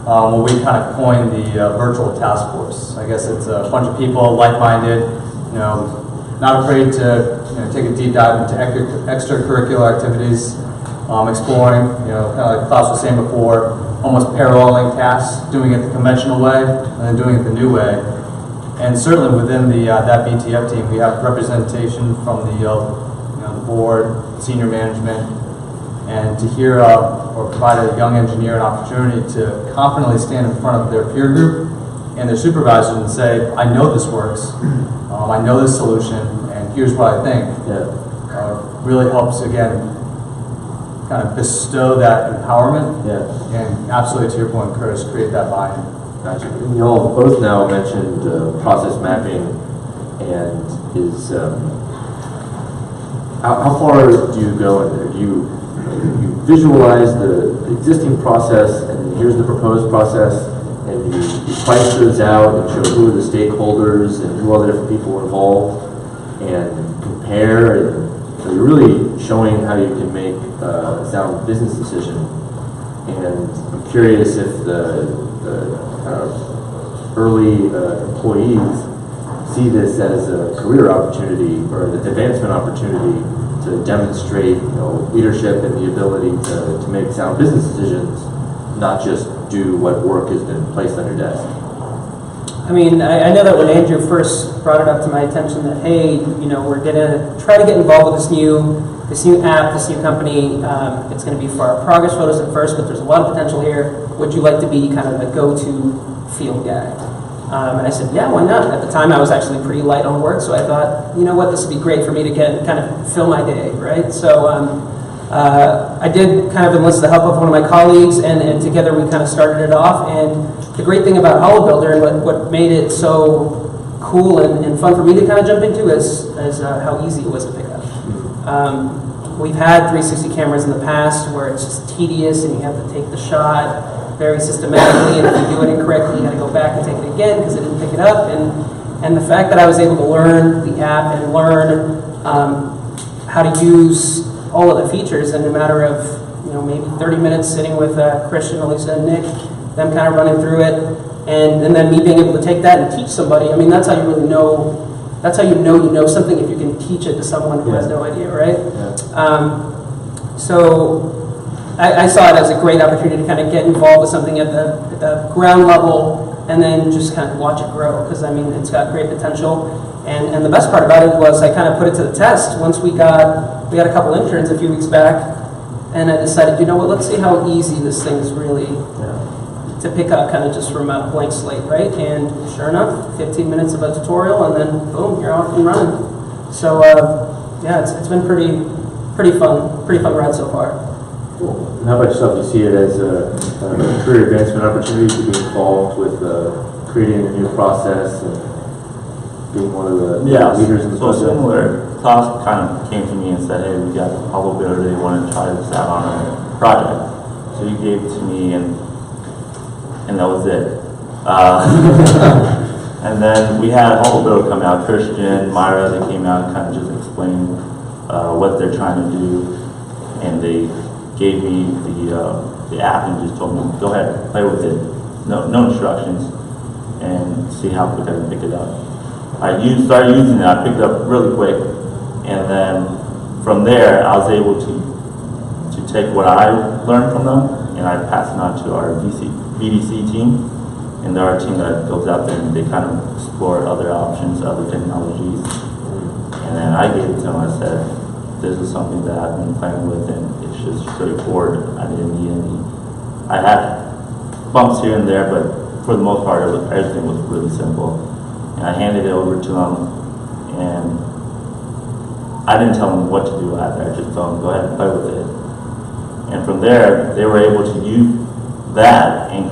what we kind of coined the virtual task force. I guess it's a bunch of people, like-minded, not afraid to take a deep dive into extracurricular activities, exploring, kind of like Klaus was saying before, almost paralleling tasks, doing it the conventional way and then doing it the new way. And certainly within the that BTF team, we have representation from the board, senior management, and to hear or provide a young engineer an opportunity to confidently stand in front of their peer group and their supervisors and say, I know this works, I know this solution, and here's what I think. Really helps, again, kind of bestow that empowerment. And absolutely, to your point, Curtis, create that buy-in. Gotcha. You all both now mentioned process mapping, and is how far do you go in there? Do you visualize the existing process, and here's the proposed process, and you price those out and show who are the stakeholders and who are the different people involved, and compare, and so you're really showing how you can make a sound business decision. And I'm curious if the early employees see this as a career opportunity or an advancement opportunity to demonstrate leadership and the ability to make sound business decisions, not just do what work has been placed on your desk. I mean, I know that when Andrew first brought it up to my attention that, hey, we're going to try to get involved with this new app, this new company. It's going to be for our progress photos at first, but there's a lot of potential here. Would you like to be kind of a go-to field guy? And I said, yeah, why not? At the time, I was actually pretty light on work, so I thought, you know what, this would be great for me to get kind of fill my day, right? So I did kind of enlist the help of one of my colleagues, and together we kind of started it off. And the great thing about HoloBuilder and what made it so cool and fun for me to kind of jump into is how easy it was to pick up. We've had 360 cameras in the past where it's just tedious and you have to take the shot very systematically, and if you do it incorrectly, you got to go back and take it again because it didn't pick it up. And the fact that I was able to learn the app and learn how to use all of the features in a matter of maybe 30 minutes sitting with Christian, Elisa, and Nick, them kind of running through it, and then me being able to take that and teach somebody. I mean, that's how you really know. That's how you know something, if you can teach it to someone who has no idea, right? So I saw it as a great opportunity to kind of get involved with something at the ground level and then just kind of watch it grow, because I mean it's got great potential. And the best part about it was I kind of put it to the test once we got a couple interns a few weeks back, and I decided, you know what, let's see how easy this thing is really to pick up, kind of just from a blank slate, right? And sure enough, 15 minutes of a tutorial, and then boom, you're off and running. So yeah, it's been pretty fun ride so far. Cool. And how about yourself? You see it as a career advancement opportunity to be involved with creating a new process and being one of the leaders in the so project? similar. Klaus kind of came to me and said, hey, we got HoloBuilder, they want to try this out on a project. So he gave it to me, and that was it. And then we had HoloBuilder come out, Christian, Myra, they came out and kind of just explained what they're trying to do, and they gave me the app and just told me, go ahead, play with it. No instructions, and see how quick I can pick it up. I started using it, I picked it up really quick, and then from there I was able to take what I learned from them and I pass it on to our VDC team, and they're our team that goes out there and they kind of explore other options, other technologies. And then I gave it to them, I said, this is something that I've been playing with and it's just straightforward. I didn't need any, I had bumps here and there, but for the most part everything was really simple. And I handed it over to them, and I didn't tell them what to do either. I just told them, go ahead and play with it. And from there, they were able to use that and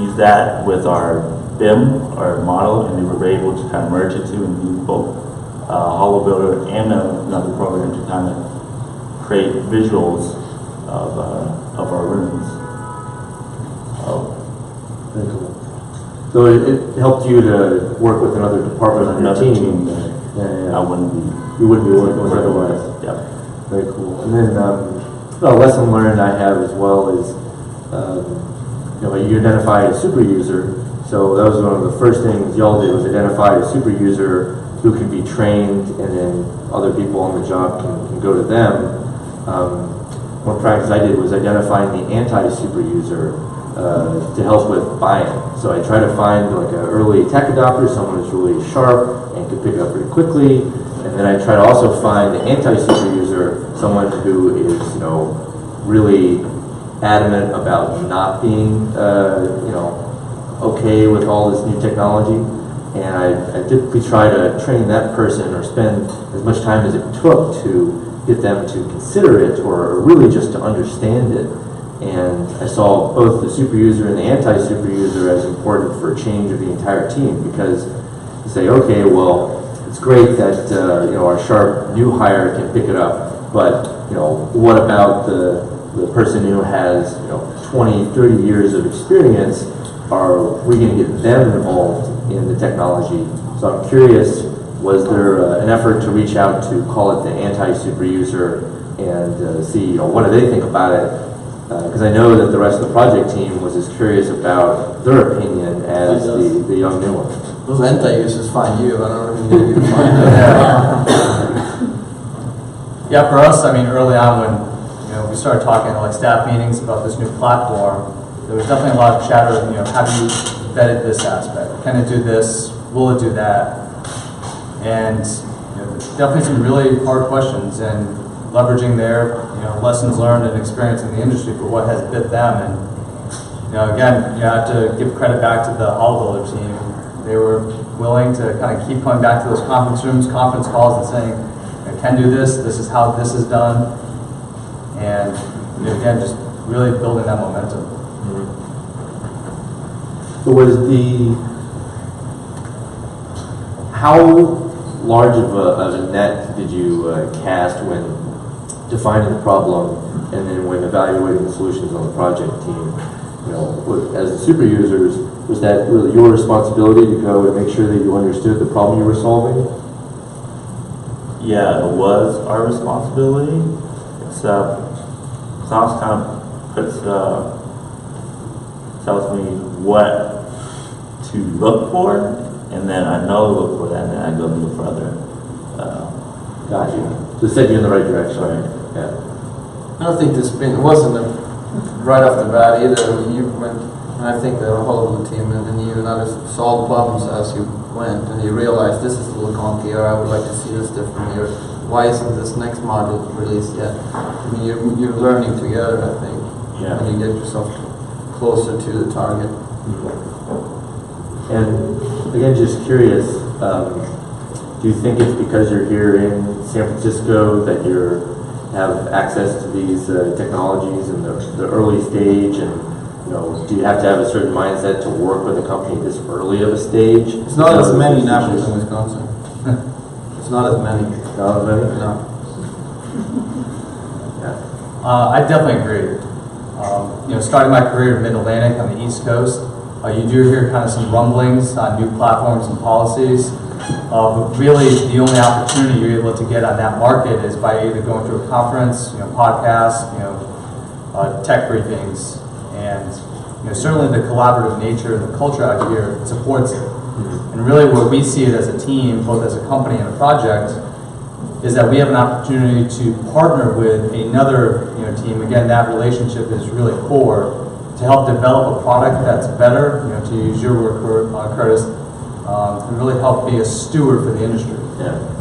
use that with our BIM, our model, and they were able to kind of merge it to and use both HoloBuilder and another program to kind of create visuals of our rooms. Very cool. So it helped you to work with another department on your team. I wouldn't be. You wouldn't be working with otherwise. Yeah. Very cool. And then a lesson learned I have as well is, you identify a super user. So that was one of the first things y'all did, was identify a super user who can be trained, and then other people on the job can go to them. One practice I did was identifying the anti-super user to help with buy-in. So I try to find like an early tech adopter, someone who's really sharp and can pick it up pretty quickly. And then I try to also find the anti-super user, someone who is, really adamant about not being, okay with all this new technology. And I typically try to train that person or spend as much time as it took to get them to consider it or really just to understand it. And I saw both the super user and the anti-super user as important for change of the entire team, because you say, okay, well, it's great that our sharp new hire can pick it up, but what about the person who has 20, 30 years of experience? Are we going to get them involved in the technology? So I'm curious, was there an effort to reach out to call it the anti-super user and see what do they think about it? Because I know that the rest of the project team was as curious about their opinion as the young new one. Those anti-users find you. I don't know if you can find them. Yeah, for us, I mean, early on when we started talking at staff meetings about this new platform, there was definitely a lot of chatter. Have you vetted this aspect? Can it do this? Will it do that? And definitely some really hard questions, and leveraging their lessons learned and experience in the industry for what has bit them. And again, you have to give credit back to the HoloBuilder team. They were willing to kind of keep coming back to those conference rooms, conference calls, and saying, I can do this. This is how this is done. And again, just really building that momentum. So how large of a net did you cast when defining the problem and then when evaluating the solutions on the project team? As the super users, was that really your responsibility to go and make sure that you understood the problem you were solving? Yeah, it was our responsibility, except Klaus kind of tells me what to look for, and then I know to look for that, and then I go look for other. Got you. So it set you in the right direction. Right. Yeah. I don't think it wasn't right off the bat either. You went, and I think the HoloBuilder team, and then you solved problems as you went, and you realized this is a little clunky, or I would like to see this differently, or why isn't this next module released yet? I mean, you're learning together, I think, when you get yourself closer to the target. And again, just curious, do you think it's because you're here in San Francisco that you have access to these technologies in the early stage, and do you have to have a certain mindset to work with a company this early of a stage? It's not as many Naples in Wisconsin. It's not as many. Not as many? No. I definitely agree. Starting my career in Mid-Atlantic on the East Coast, you do hear kind of some rumblings on new platforms and policies, but really the only opportunity you're able to get on that market is by either going to a conference, podcasts, tech briefings, and certainly the collaborative nature and the culture out here supports it. And really where we see it as a team, both as a company and a project, is that we have an opportunity to partner with another team. Again, that relationship is really core to help develop a product that's better, to use your word, Curtis, and really help be a steward for the industry.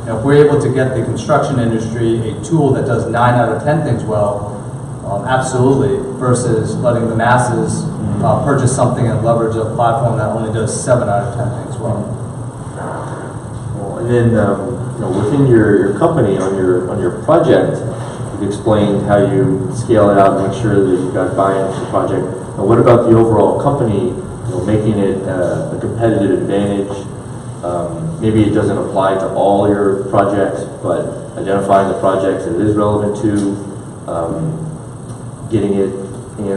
If we're able to get the construction industry a tool that does 9 out of 10 things well, absolutely, versus letting the masses purchase something and leverage a platform that only does 7 out of 10 things well. And then within your company on your project, you've explained how you scale it out and make sure that you've got buy-in to the project. Now, what about the overall company? Making it a competitive advantage. Maybe it doesn't apply to all your projects, but identifying the projects that it is relevant to, getting it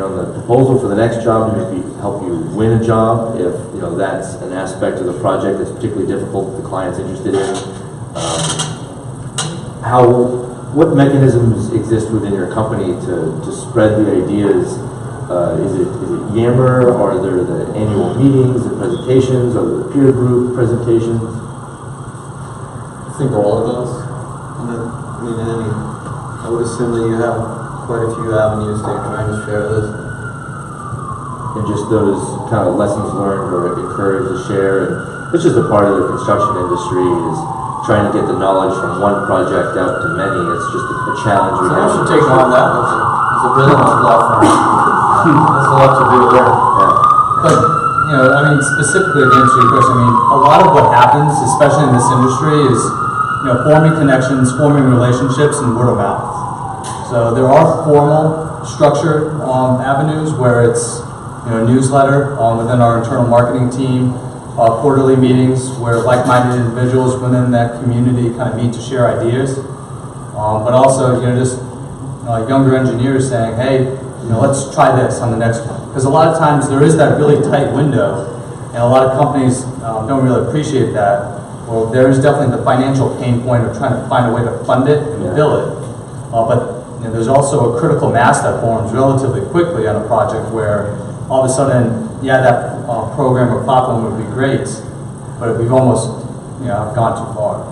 on the proposal for the next job to maybe help you win a job if that's an aspect of the project that's particularly difficult that the client's interested in. What mechanisms exist within your company to spread the ideas? Is it Yammer, or are there the annual meetings, the presentations, or the peer group presentations? I think all of those. I would assume that you have quite a few avenues that you're trying to share this. And just those kind of lessons learned or encouraged to share. And it's just a part of the construction industry is trying to get the knowledge from one project out to many. It's just a challenge. Someone should take on that. It's a business law firm. There's a lot to do there. But specifically to answer your question, a lot of what happens, especially in this industry, is forming connections, forming relationships, and word of mouth. So there are formal, structured avenues where it's a newsletter within our internal marketing team, quarterly meetings where like-minded individuals within that community kind of meet to share ideas, but also just younger engineers saying, hey, let's try this on the next one. Because a lot of times there is that really tight window, and a lot of companies don't really appreciate that. Well, there is definitely the financial pain point of trying to find a way to fund it and bill it. But there's also a critical mass that forms relatively quickly on a project where all of a sudden, that program or platform would be great, but we've almost gone too far.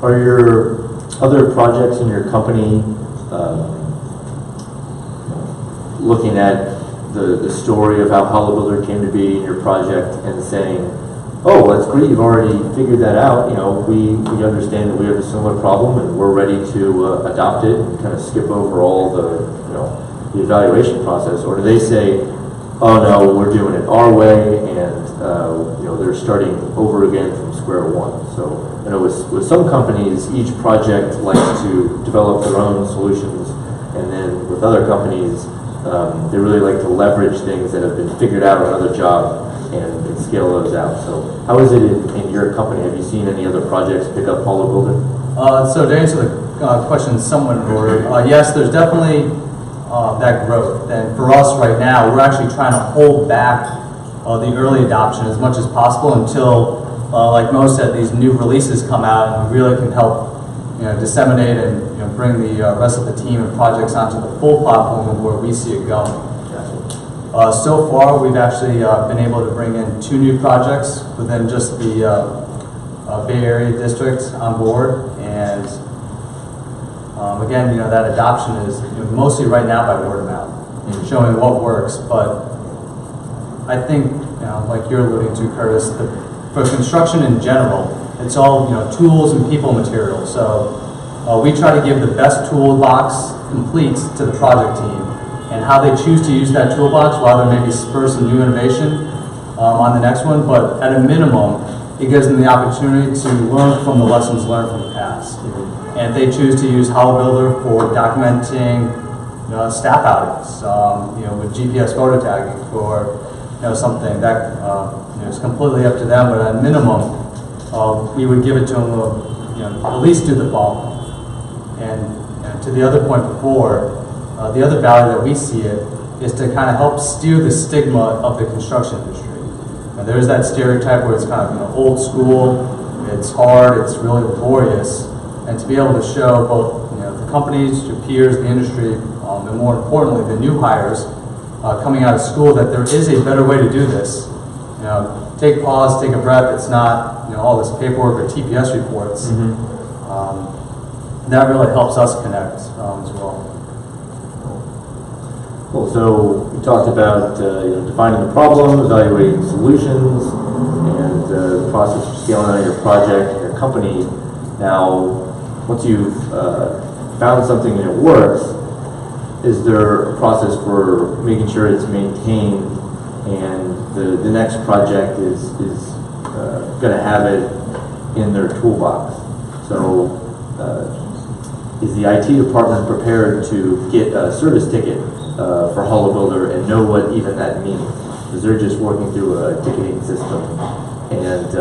Are your other projects in your company looking at the story of how HoloBuilder came to be in your project and saying, oh, that's great, you've already figured that out, we understand that we have a similar problem and we're ready to adopt it and kind of skip over all the evaluation process? Or do they say, oh no, we're doing it our way, and they're starting over again from square one? So with some companies, each project likes to develop their own solutions, and then with other companies, they really like to leverage things that have been figured out on another job and scale those out. So how is it in your company? Have you seen any other projects pick up HoloBuilder? So to answer the question somewhat in order, yes, there's definitely that growth. And for us right now, we're actually trying to hold back the early adoption as much as possible until, like Mo said, these new releases come out and we really can help disseminate and bring the rest of the team and projects onto the full platform of where we see it going. So far, we've actually been able to bring in 2 new projects within just the Bay Area district on board, and again, that adoption is mostly right now by word of mouth, showing what works. But I think, like you're alluding to, Curtis, for construction in general, it's all tools and people materials. So we try to give the best toolbox complete to the project team, and how they choose to use that toolbox, while there may be spur some new innovation on the next one, but at a minimum, it gives them the opportunity to learn from the lessons learned from the past. And if they choose to use HoloBuilder for documenting staff outings, with GPS photo tagging for something that is completely up to them, but at minimum, we would give it to them, at least do the following. And to the other point before, the other value that we see it is to kind of help steer the stigma of the construction industry. And there's that stereotype where it's kind of old school, it's hard, it's really laborious, and to be able to show both the companies, your peers, the industry, and more importantly the new hires coming out of school, that there is a better way to do this. Take pause, take a breath. It's not all this paperwork or TPS reports. That really helps us connect as well. Cool. So we talked about defining the problem, evaluating solutions, and the process for scaling out your project and your company. Now, once you've found something and it works, is there a process for making sure it's maintained and the next project is going to have it in their toolbox? So is the IT department prepared to get a service ticket for HoloBuilder and know what even that means? Because they're just working through a ticketing system. And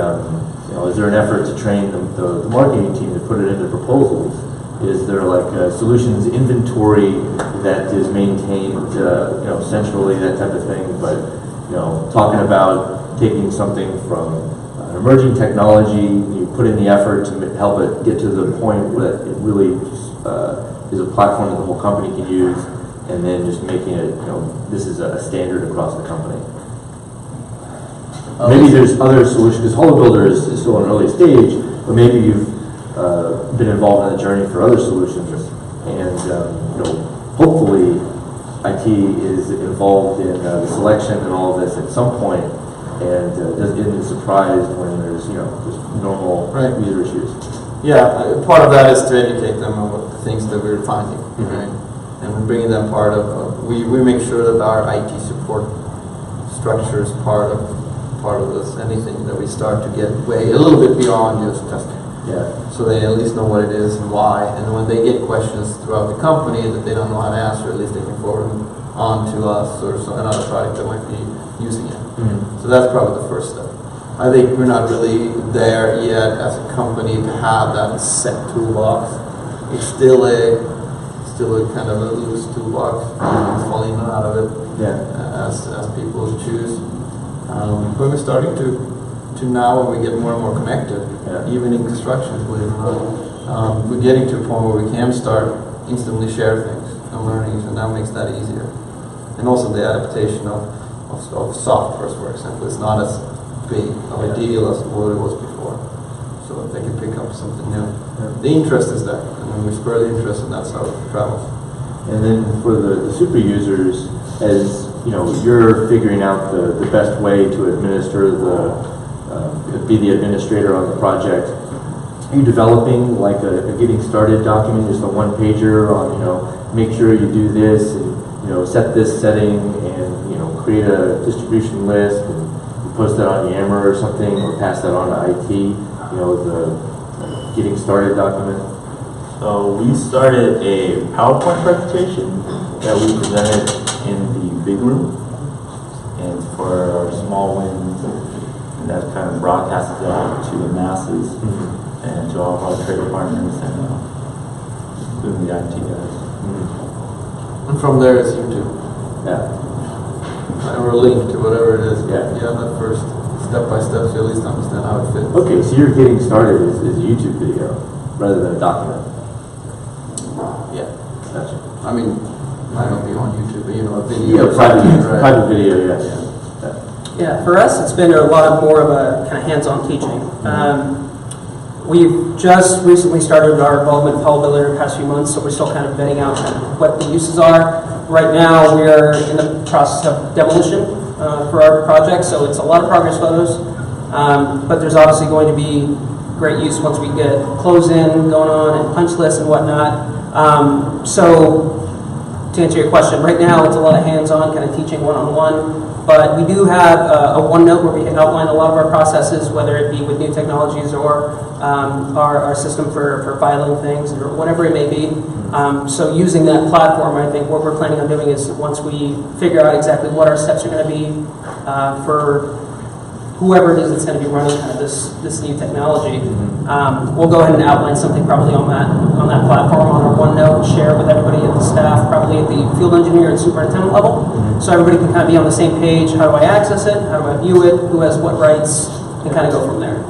is there an effort to train the marketing team to put it into proposals? Is there like a solutions inventory that is maintained centrally, that type of thing? But talking about taking something from an emerging technology, you put in the effort to help it get to the point where it really is a platform that the whole company can use, and then just making it, this is a standard across the company. Maybe there's other solutions, because HoloBuilder is still in an early stage, but maybe you've been involved in the journey for other solutions, and hopefully IT is involved in the selection and all of this at some point, and isn't surprised when there's just normal user issues. Yeah, part of that is to educate them on what the things that we're finding, right? And we're bringing them part of. We make sure that our IT support structure is part of this. Anything that we start to get way a little bit beyond just testing. Yeah. So they at least know what it is and why. And when they get questions throughout the company that they don't know how to answer, at least they can forward them on to us or another product that might be using it. So that's probably the first step. I think we're not really there yet as a company to have that set toolbox. It's still a kind of a loose toolbox, falling in and out of it as people choose. But we're starting to now, when we get more and more connected, even in construction, believe it or not, we're getting to a point where we can start instantly share things and learnings, and that makes that easier. And also the adaptation of software, for example, is not as big of a deal as what it was before. So they can pick up something new. The interest is there, and when we spur the interest, and that's how it travels. And then for the super users, as you're figuring out the best way to administer be the administrator on the project. Are you developing like a getting started document, just a one pager on make sure you do this and set this setting and create a distribution list and you post that on Yammer or something, or pass that on to IT? The getting started document. So we started a PowerPoint presentation that we presented in the big room, and for our small wins, and that kind of broadcasted out to the masses and to all of our trade partners and including the IT guys. And from there it's YouTube. Yeah. Or a link to whatever it is. Yeah. That first step by step, so you at least understand how it fits. Okay, so you're getting started is a YouTube video rather than a document. Yeah. Gotcha. I mean, might not be on YouTube, but a video. Yeah, private video, yes. Yeah, for us, it's been a lot more of a kind of hands-on teaching. We've just recently started our involvement with HoloBuilder in the past few months, so we're still kind of vetting out kind of what the uses are. Right now, we're in the process of demolition for our project, so it's a lot of progress photos. But there's obviously going to be great use once we get close-in going on and punch lists and whatnot. So to answer your question, right now it's a lot of hands-on, kind of teaching one-on-one. But we do have a OneNote where we outline a lot of our processes, whether it be with new technologies or our system for filing things or whatever it may be. So using that platform, I think what we're planning on doing is once we figure out exactly what our steps are going to be for whoever it is that's going to be running kind of this new technology, we'll go ahead and outline something probably on that platform on our OneNote, share with everybody at the staff, probably at the field engineer and superintendent level, so everybody can kind of be on the same page. How do I access it? How do I view it? Who has what rights? And kind of go from there.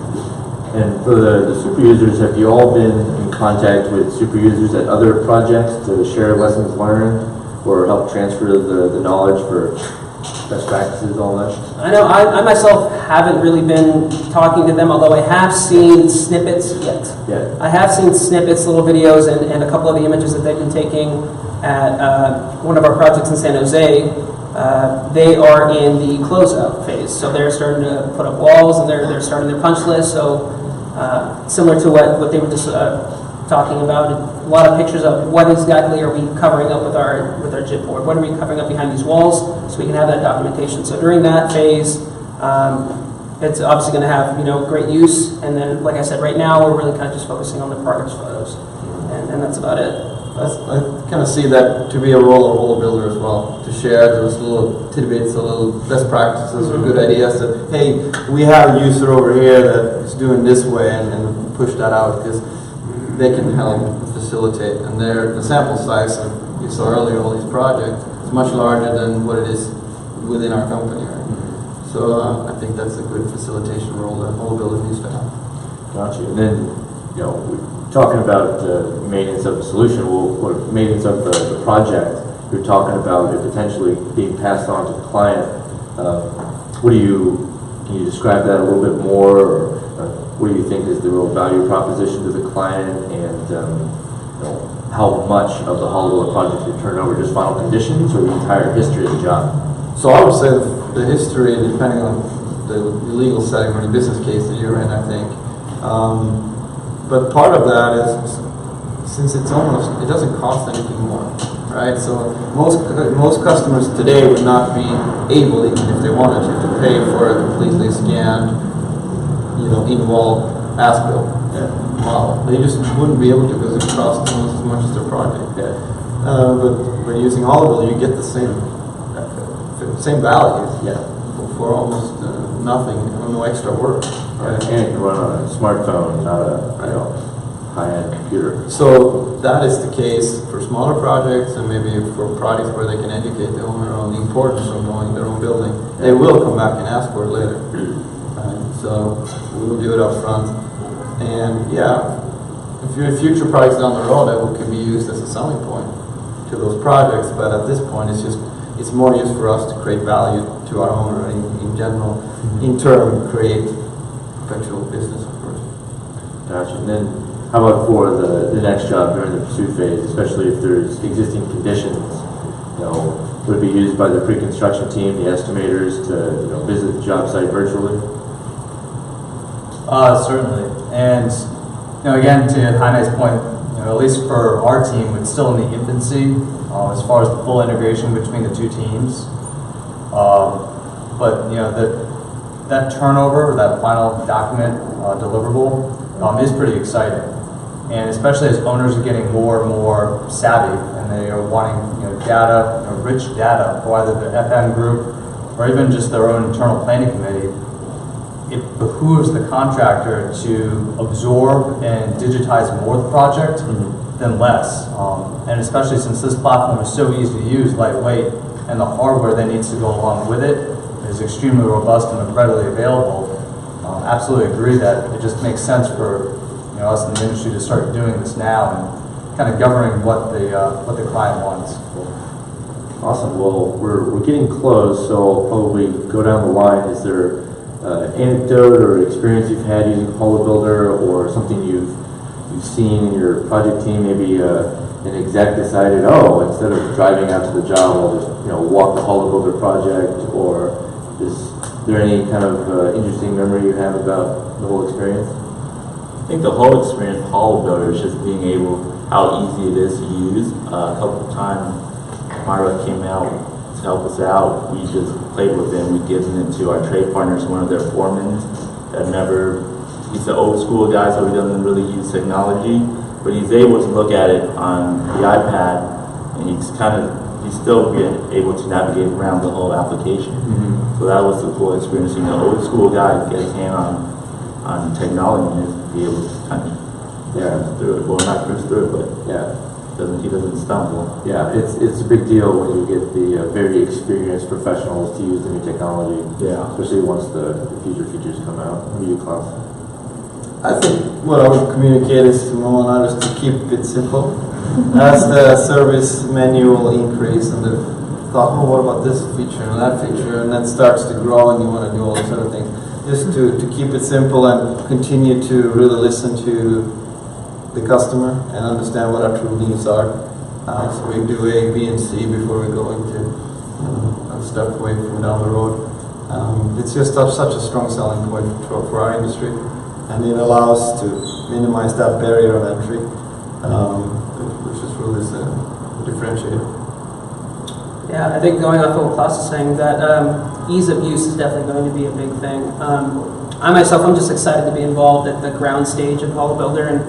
And for the super users, have you all been in contact with super users at other projects to share lessons learned or help transfer the knowledge for best practices, all that? I know I myself haven't really been talking to them, although I have seen snippets yet. Yeah. I have seen snippets, little videos, and a couple of the images that they've been taking at one of our projects in San Jose. They are in the closeout phase, so they're starting to put up walls and they're starting their punch list. So similar to what they were just talking about, a lot of pictures of what exactly are we covering up with our JIT board, what are we covering up behind these walls, so we can have that documentation. So during that phase, it's obviously going to have great use. And then, like I said, right now we're really kind of just focusing on the progress photos, and that's about it. I kind of see that to be a role of HoloBuilder as well, to share those little tidbits, the little best practices or good ideas that, hey, we have a user over here that is doing this way, and push that out, because they can help facilitate. And the sample size, you saw earlier, all these projects, is much larger than what it is within our company, right? So I think that's a good facilitation role that HoloBuilder needs to have. Gotcha. And then, talking about maintenance of the solution, or maintenance of the project, you're talking about it potentially being passed on to the client. Can you describe that a little bit more, or what do you think is the real value proposition to the client, and how much of the HoloBuilder project you turn over, just final conditions or the entire history of the job? So I would say the history, depending on the legal setting or the business case that you're in, I think. But part of that is, since it doesn't cost anything more, right? So most customers today would not be able, even if they wanted to pay for a completely scanned, in-wall as-built model. They just wouldn't be able to, because it costs almost as much as their project. But using HoloBuilder, you get the same values for almost nothing, no extra work. And it can run on a smartphone, not a high-end computer. So that is the case for smaller projects, and maybe for projects where they can educate the owner on the importance of knowing their own building. They will come back and ask for it later. So we will do it up front. And if you're future projects down the road, that could be used as a selling point to those projects. But at this point, it's more used for us to create value to our owner in general. In turn, create perpetual business, of course. Gotcha. And then, how about for the next job during the pursuit phase, especially if there's existing conditions? Would it be used by the pre-construction team, the estimators, to visit the job site virtually? Certainly. And again, to Jaime's point, at least for our team, it's still in the infancy as far as the full integration between the two teams. But that turnover, that final document deliverable, is pretty exciting. And especially as owners are getting more and more savvy, and they are wanting data, rich data, for either the FM group or even just their own internal planning committee. It behooves the contractor to absorb and digitize more of the project than less. And especially since this platform is so easy to use, lightweight, and the hardware that needs to go along with it is extremely robust and readily available. Absolutely agree that it just makes sense for us in the industry to start doing this now and kind of governing what the client wants. Awesome. Well, we're getting close, so I'll probably go down the line. Is there anecdote or experience you've had using HoloBuilder, or something you've seen in your project team? Maybe an exec decided, oh, instead of driving out to the job, I'll just walk the HoloBuilder project. Or is there any kind of interesting memory you have about the whole experience? I think the whole experience of HoloBuilder is just being able, how easy it is to use. A couple of times, Myra came out to help us out. We just played with it. We've given it to our trade partners, one of their foremen that never, he's an old school guy, so he doesn't really use technology, but he's able to look at it on the iPad, and he's still being able to navigate around the whole application. Mm-hmm. So that was the cool experience. Seeing an old school guy get his hand on technology and be able to kind of cruise through it. Well, not cruise through it, but he doesn't stumble. Yeah, it's a big deal when you get the very experienced professionals to use the new technology. Yeah. Especially once the future features come out. What do you, Klaus? I think what I would communicate is to Mo and others to keep it simple. As the service menu will increase and the thought, oh, what about this feature and that feature, and that starts to grow and you want to do all these other things. Just to keep it simple and continue to really listen to the customer and understand what our true needs are. So we do A, B, and C before we go into a step away from down the road. It's just such a strong selling point for our industry, and it allows to minimize that barrier of entry, which is really the differentiator. Yeah, I think going off of what Klaus is saying, that ease of use is definitely going to be a big thing. I myself, I'm just excited to be involved at the ground stage of HoloBuilder and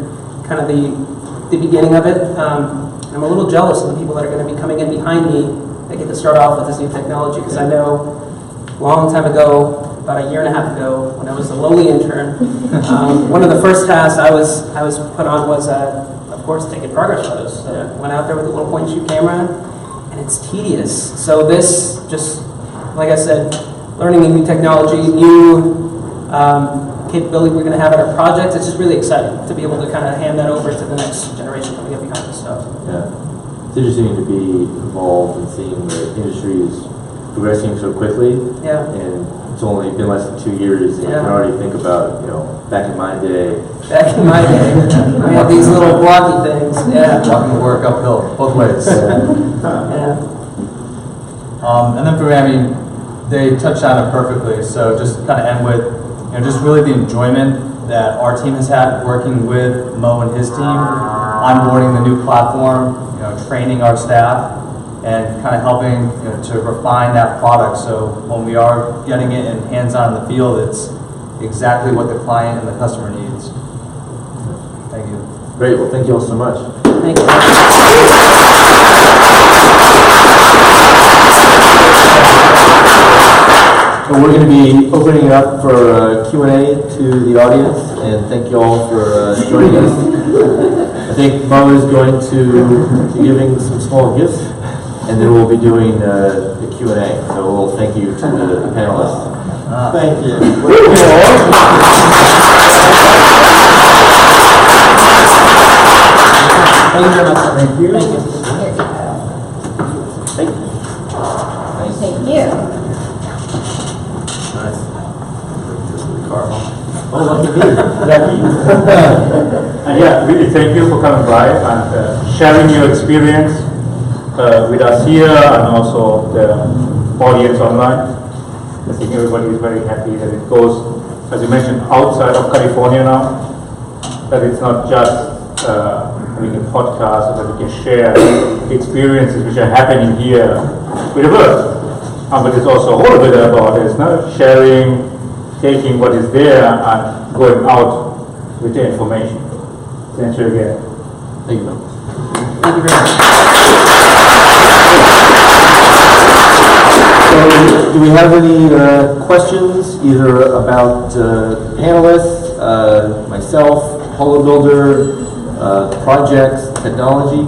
kind of the beginning of it. I'm a little jealous of the people that are going to be coming in behind me that get to start off with this new technology, because I know a long time ago, about a year and a half ago, when I was a lowly intern, one of the first tasks I was put on was, of course, taking progress photos. Went out there with a little point-and-shoot camera, and it's tedious. So this, just like I said, learning a new technology, new capability we're going to have at our project, it's just really exciting to be able to kind of hand that over to the next generation coming up behind us. So. Yeah, it's interesting to be involved and seeing the industry is progressing so quickly. Yeah. And it's only been less than 2 years, and you can already think about, back in my day. Back in my day, we had these little blocky things. Yeah. Walking to work uphill, both ways. Yeah. And then for me, I mean, they touched on it perfectly. So just kind of end with, just really the enjoyment that our team has had working with Mo and his team, onboarding the new platform, training our staff, and kind of helping to refine that product. So when we are getting it in hands-on in the field, it's exactly what the client and the customer needs. Thank you. Great. Well, thank you all so much. Thank you. So we're going to be opening it up for Q&A to the audience, and thank you all for joining us. I think Mo is going to be giving some small gifts, and then we'll be doing the Q&A. So a little thank you to the panelists. Thank you. Thank you very much. Thank you. Thank you. Thank you. Thank you. Oh, lucky me. Lucky. And yeah, really thank you for coming by and sharing your experience with us here and also the audience online. I think everybody is very happy that it goes, as you mentioned, outside of California now, that it's not just we can podcast, or that we can share experiences which are happening here with the world. But it's also a whole bit about this, sharing, taking what is there and going out with the information. Thank you again. Thank you. Thank you very much. So, do we have any questions, either about panelists, myself, HoloBuilder, projects, technology?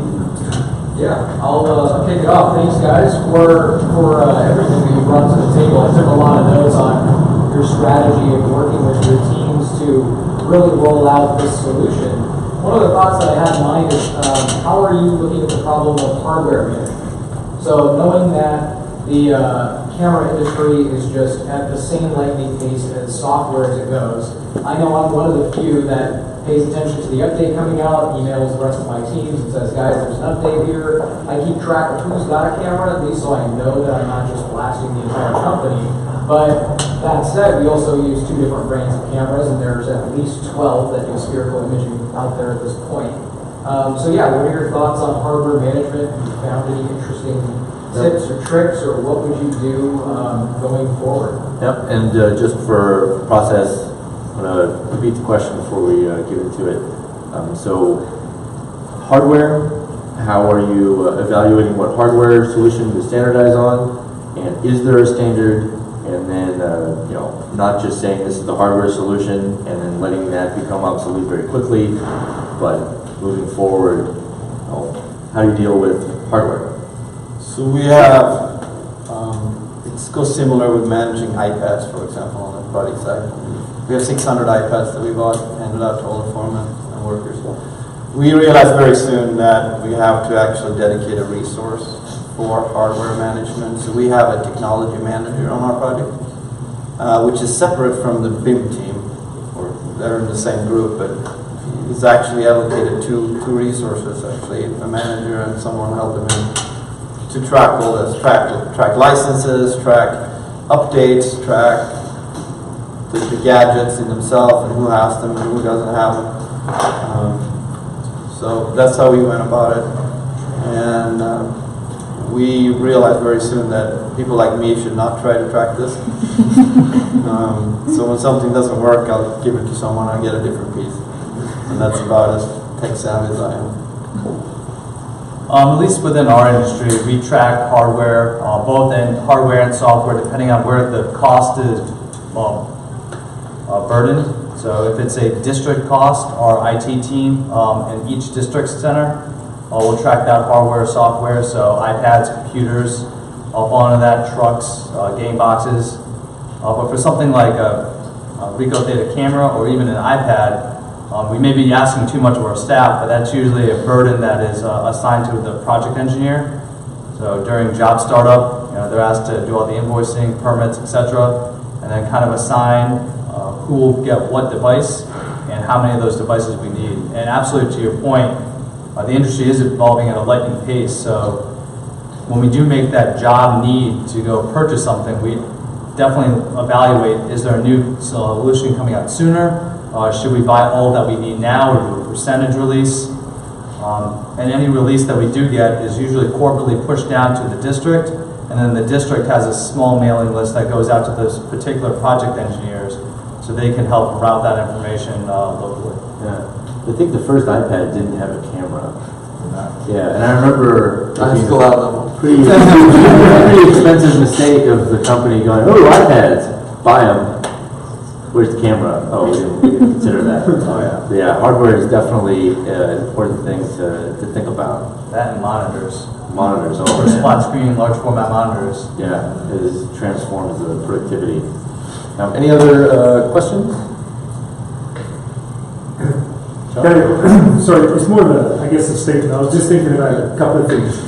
Yeah, I'll kick it off. Thanks, guys, for everything that you brought to the table. I took a lot of notes on your strategy and working with your teams to really roll out this solution. One of the thoughts that I had in mind is how are you looking at the problem of hardware management? So knowing that the camera industry is just at the same lightning pace as software as it goes. I know I'm one of the few that pays attention to the update coming out, emails the rest of my teams and says, guys, there's an update here. I keep track of who's got a camera, at least so I know that I'm not just blasting the entire company. But that said, we also use 2 different brands of cameras, and there's at least 12 that do spherical imaging out there at this point. So yeah, what are your thoughts on hardware management? Have you found any interesting tips or tricks, or what would you do going forward? Yep, and just for process, I'm going to repeat the question before we get into it. So, hardware, how are you evaluating what hardware solution to standardize on? And is there a standard? And then, not just saying this is the hardware solution and then letting that become obsolete very quickly, but moving forward, how do you deal with hardware? So we have, it goes similar with managing iPads, for example, on the product side. We have 600 iPads that we bought, handed out to all the foremen and workers. We realized very soon that we have to actually dedicate a resource for hardware management. So we have a technology manager on our project, which is separate from the BIM team, or they're in the same group, but he's actually allocated two resources, actually, a manager and someone helping him to track all this, track licenses, track updates, track the gadgets in themselves and who has them and who doesn't have them. So that's how we went about it. And we realized very soon that people like me should not try to track this. So when something doesn't work, I'll give it to someone, I get a different piece. And that's about as tech savvy as I am. At least within our industry, we track hardware, both in hardware and software, depending on where the cost is burdened. So if it's a district cost, our IT team in each district center will track that hardware, software. So iPads, computers, up onto that, trucks, game boxes. But for something like a Ricoh Data camera or even an iPad, we may be asking too much of our staff, but that's usually a burden that is assigned to the project engineer. So during job startup, they're asked to do all the invoicing, permits, etc., and then kind of assign who will get what device and how many of those devices we need. And absolutely to your point, the industry is evolving at a lightning pace. So when we do make that job need to go purchase something, we definitely evaluate, is there a new solution coming out sooner? Should we buy all that we need now or do a percentage release? And any release that we do get is usually corporately pushed down to the district, and then the district has a small mailing list that goes out to those particular project engineers so they can help route that information locally. Yeah. I think the first iPad didn't have a camera. Yeah, and I remember I still have them. pretty expensive mistake of the company going, oh, iPads, buy them. Where's the camera? Oh, we didn't consider that. Oh, yeah. But yeah, hardware is definitely an important thing to think about. That and monitors. Monitors, Or spot screen, large format monitors. Yeah, it is transforms the productivity. Any other questions? Sorry, it's more of a, I guess, a statement. I was just thinking about a couple of things.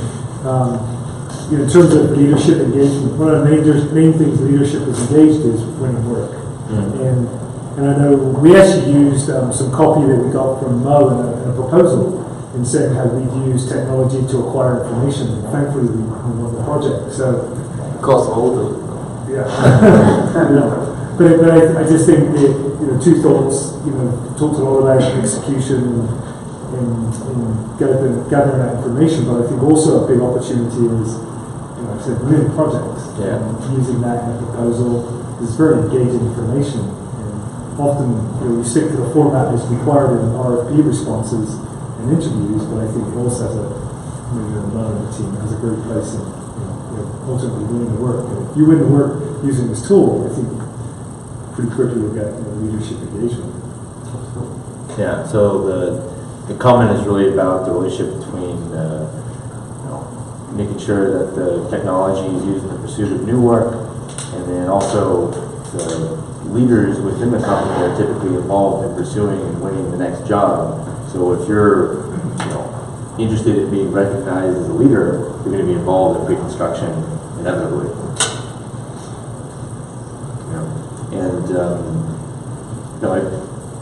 In terms of leadership engagement, one of the main things leadership is engaged is winning work. And I know we actually used some copy that we got from Mo in a proposal in saying how we've used technology to acquire information. And thankfully, we won the project. So, It costs all of them. yeah. But I just think that, two thoughts. Talked a lot about execution and gathering that information. But I think also a big opportunity is, I said, winning projects. Yeah. Using that in a proposal. It's very engaging information, and often we stick to the format that's required in RFP responses and interviews. But I think it also has maybe the team has a great place in ultimately winning the work. And if you win the work using this tool, I think pretty quickly you'll get leadership engagement. Yeah. So the comment is really about the relationship between making sure that the technology is used in the pursuit of new work. And then also the leaders within the company are typically involved in pursuing and winning the next job. So if you're interested in being recognized as a leader, you're going to be involved in pre-construction inevitably. And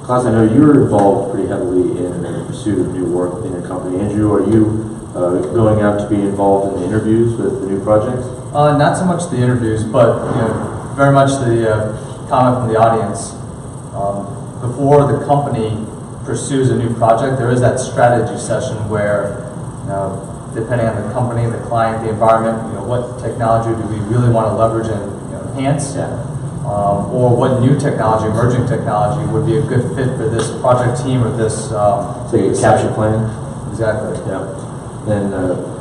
Klaus, I know you're involved pretty heavily in the pursuit of new work in your company. Andrew, are you going out to be involved in the interviews with the new projects? Not so much the interviews, but very much the comment from the audience. Before the company pursues a new project, there is that strategy session where, depending on the company, the client, the environment, what technology do we really want to leverage and enhance, or what new technology, emerging technology, would be a good fit for this project team or this. So a capture plan. Exactly. Yeah. And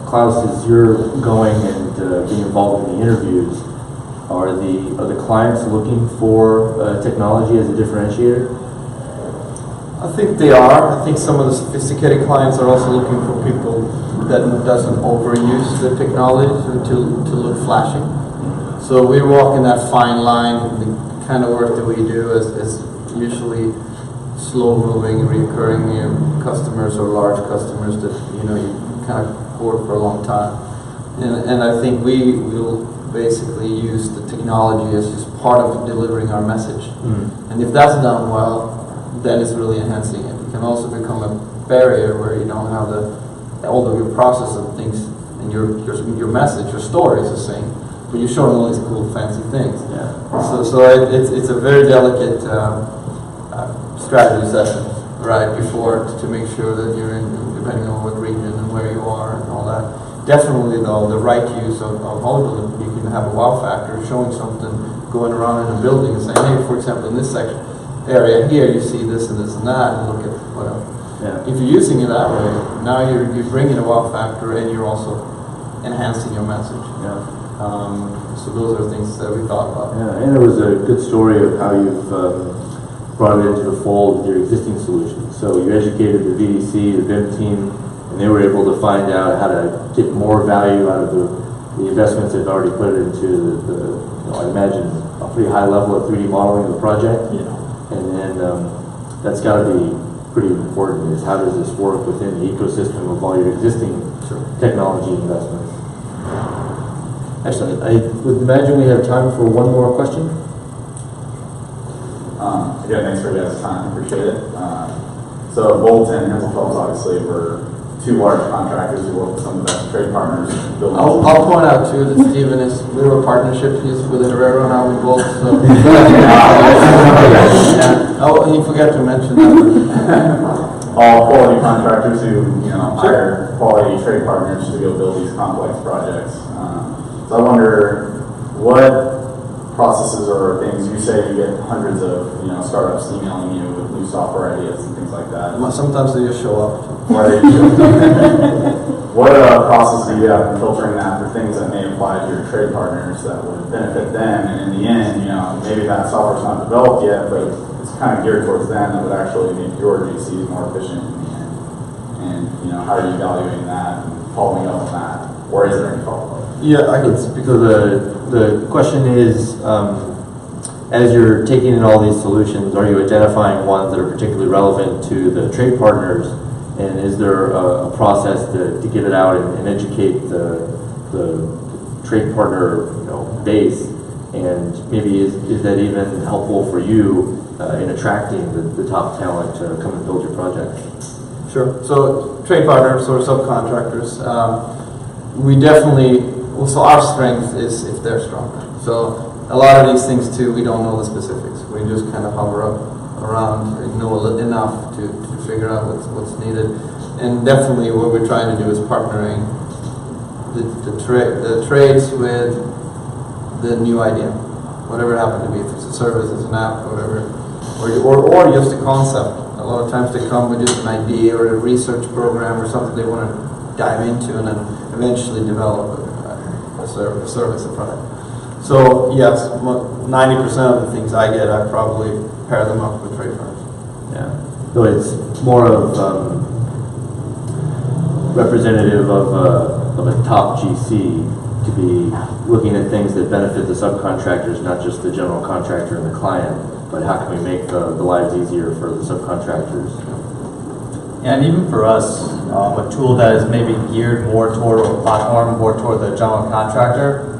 Klaus, as you're going and being involved in the interviews, are the clients looking for technology as a differentiator? I think they are. I think some of the sophisticated clients are also looking for people that doesn't overuse the technology to look flashy. So we walk in that fine line. The kind of work that we do is usually slow-moving, recurring customers or large customers that you kind of work for a long time. And I think we will basically use the technology as just part of delivering our message. And if that's done well, then it's really enhancing it. It can also become a barrier where you don't have all of your process of things and your message, your story is the same, but you're showing all these cool, fancy things. Yeah. So it's a very delicate strategy session right before to make sure that you're in, depending on what region and where you are and all that. Definitely, though, the right use of HoloBuilder, you can have a wow factor, showing something, going around in a building and saying, hey, for example, in this area here, you see this and this and that, and look at whatever. Yeah. If you're using it that way, now you're bringing a wow factor and you're also enhancing your message. Yeah. So those are things that we thought about. Yeah, and there was a good story of how you've brought it into the fold with your existing solutions. So you educated the VDC, the BIM team, and they were able to find out how to get more value out of the investments they've already put into the I imagine a pretty high level of 3D modeling of the project. Yeah. And then that's got to be pretty important, is how does this work within the ecosystem of all your existing technology investments. Excellent. I would imagine we have time for one more question. Again, thanks for your guys' time. Appreciate it. So Bolt and Hensel Phelps obviously were two large contractors who work with some of the best trade partners. I'll point out too that Steven we were a partnership. He's with Herrero now with Bolt. So. Oh, and you forgot to mention that. All quality contractors who hire quality trade partners to go build these complex projects. So I wonder what processes or things you say you get hundreds of startups emailing you with new software ideas and things like that. Sometimes they just show up. What process do you have in filtering that for things that may apply to your trade partners that would benefit them? And in the end, maybe that software's not developed yet, but it's kind of geared towards them that would actually make your GCs more efficient in the end. And how are you evaluating that and following up on that? Or is there any follow-up? Yeah, I can speak. So the question is, as you're taking in all these solutions, are you identifying ones that are particularly relevant to the trade partners? And is there a process to get it out and educate the trade partner base? And maybe is that even helpful for you in attracting the top talent to come and build your project? Sure. So trade partners or subcontractors, we definitely. So our strength is if they're stronger. So a lot of these things too, we don't know the specifics. We just kind of hover up around and know enough to figure out what's needed. And definitely what we're trying to do is partnering the trades with the new idea, whatever it happened to be. If it's a service, it's an app, whatever, or just a concept. A lot of times they come with just an idea or a research program or something they want to dive into and then eventually develop a service, a product. So yes, 90% of the things I get, I probably pair them up with trade firms. Yeah. So it's more of representative of a top GC to be looking at things that benefit the subcontractors, not just the general contractor and the client, but how can we make the lives easier for the subcontractors? Yeah, and even for us, a tool that is maybe geared more toward a platform, more toward the general contractor,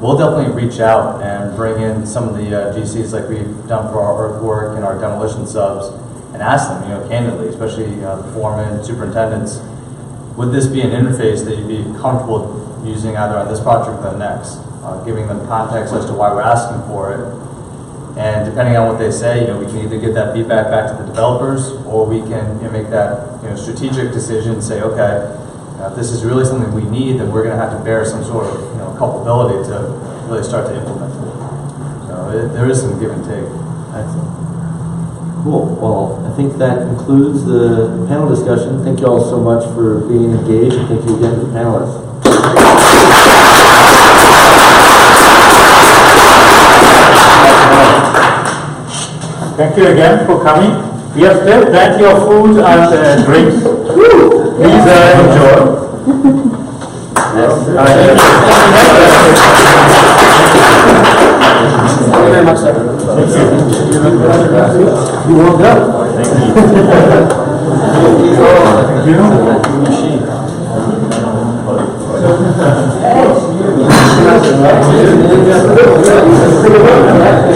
we'll definitely reach out and bring in some of the GCs like we've done for our earthwork and our demolition subs and ask them, candidly, especially the foremen, superintendents, would this be an interface that you'd be comfortable using either on this project or the next? Giving them context as to why we're asking for it. And depending on what they say, we can either get that feedback back to the developers, or we can make that strategic decision and say, okay, if this is really something we need, then we're going to have to bear some sort of culpability to really start to implement it. So there is some give and take. Excellent. Cool. Well, I think that concludes the panel discussion. Thank you all so much for being engaged, and thank you again to the panelists. Thank you again for coming. We have still plenty of food and drinks. Please enjoy. Thank you very much, sir. You woke up. Thank you.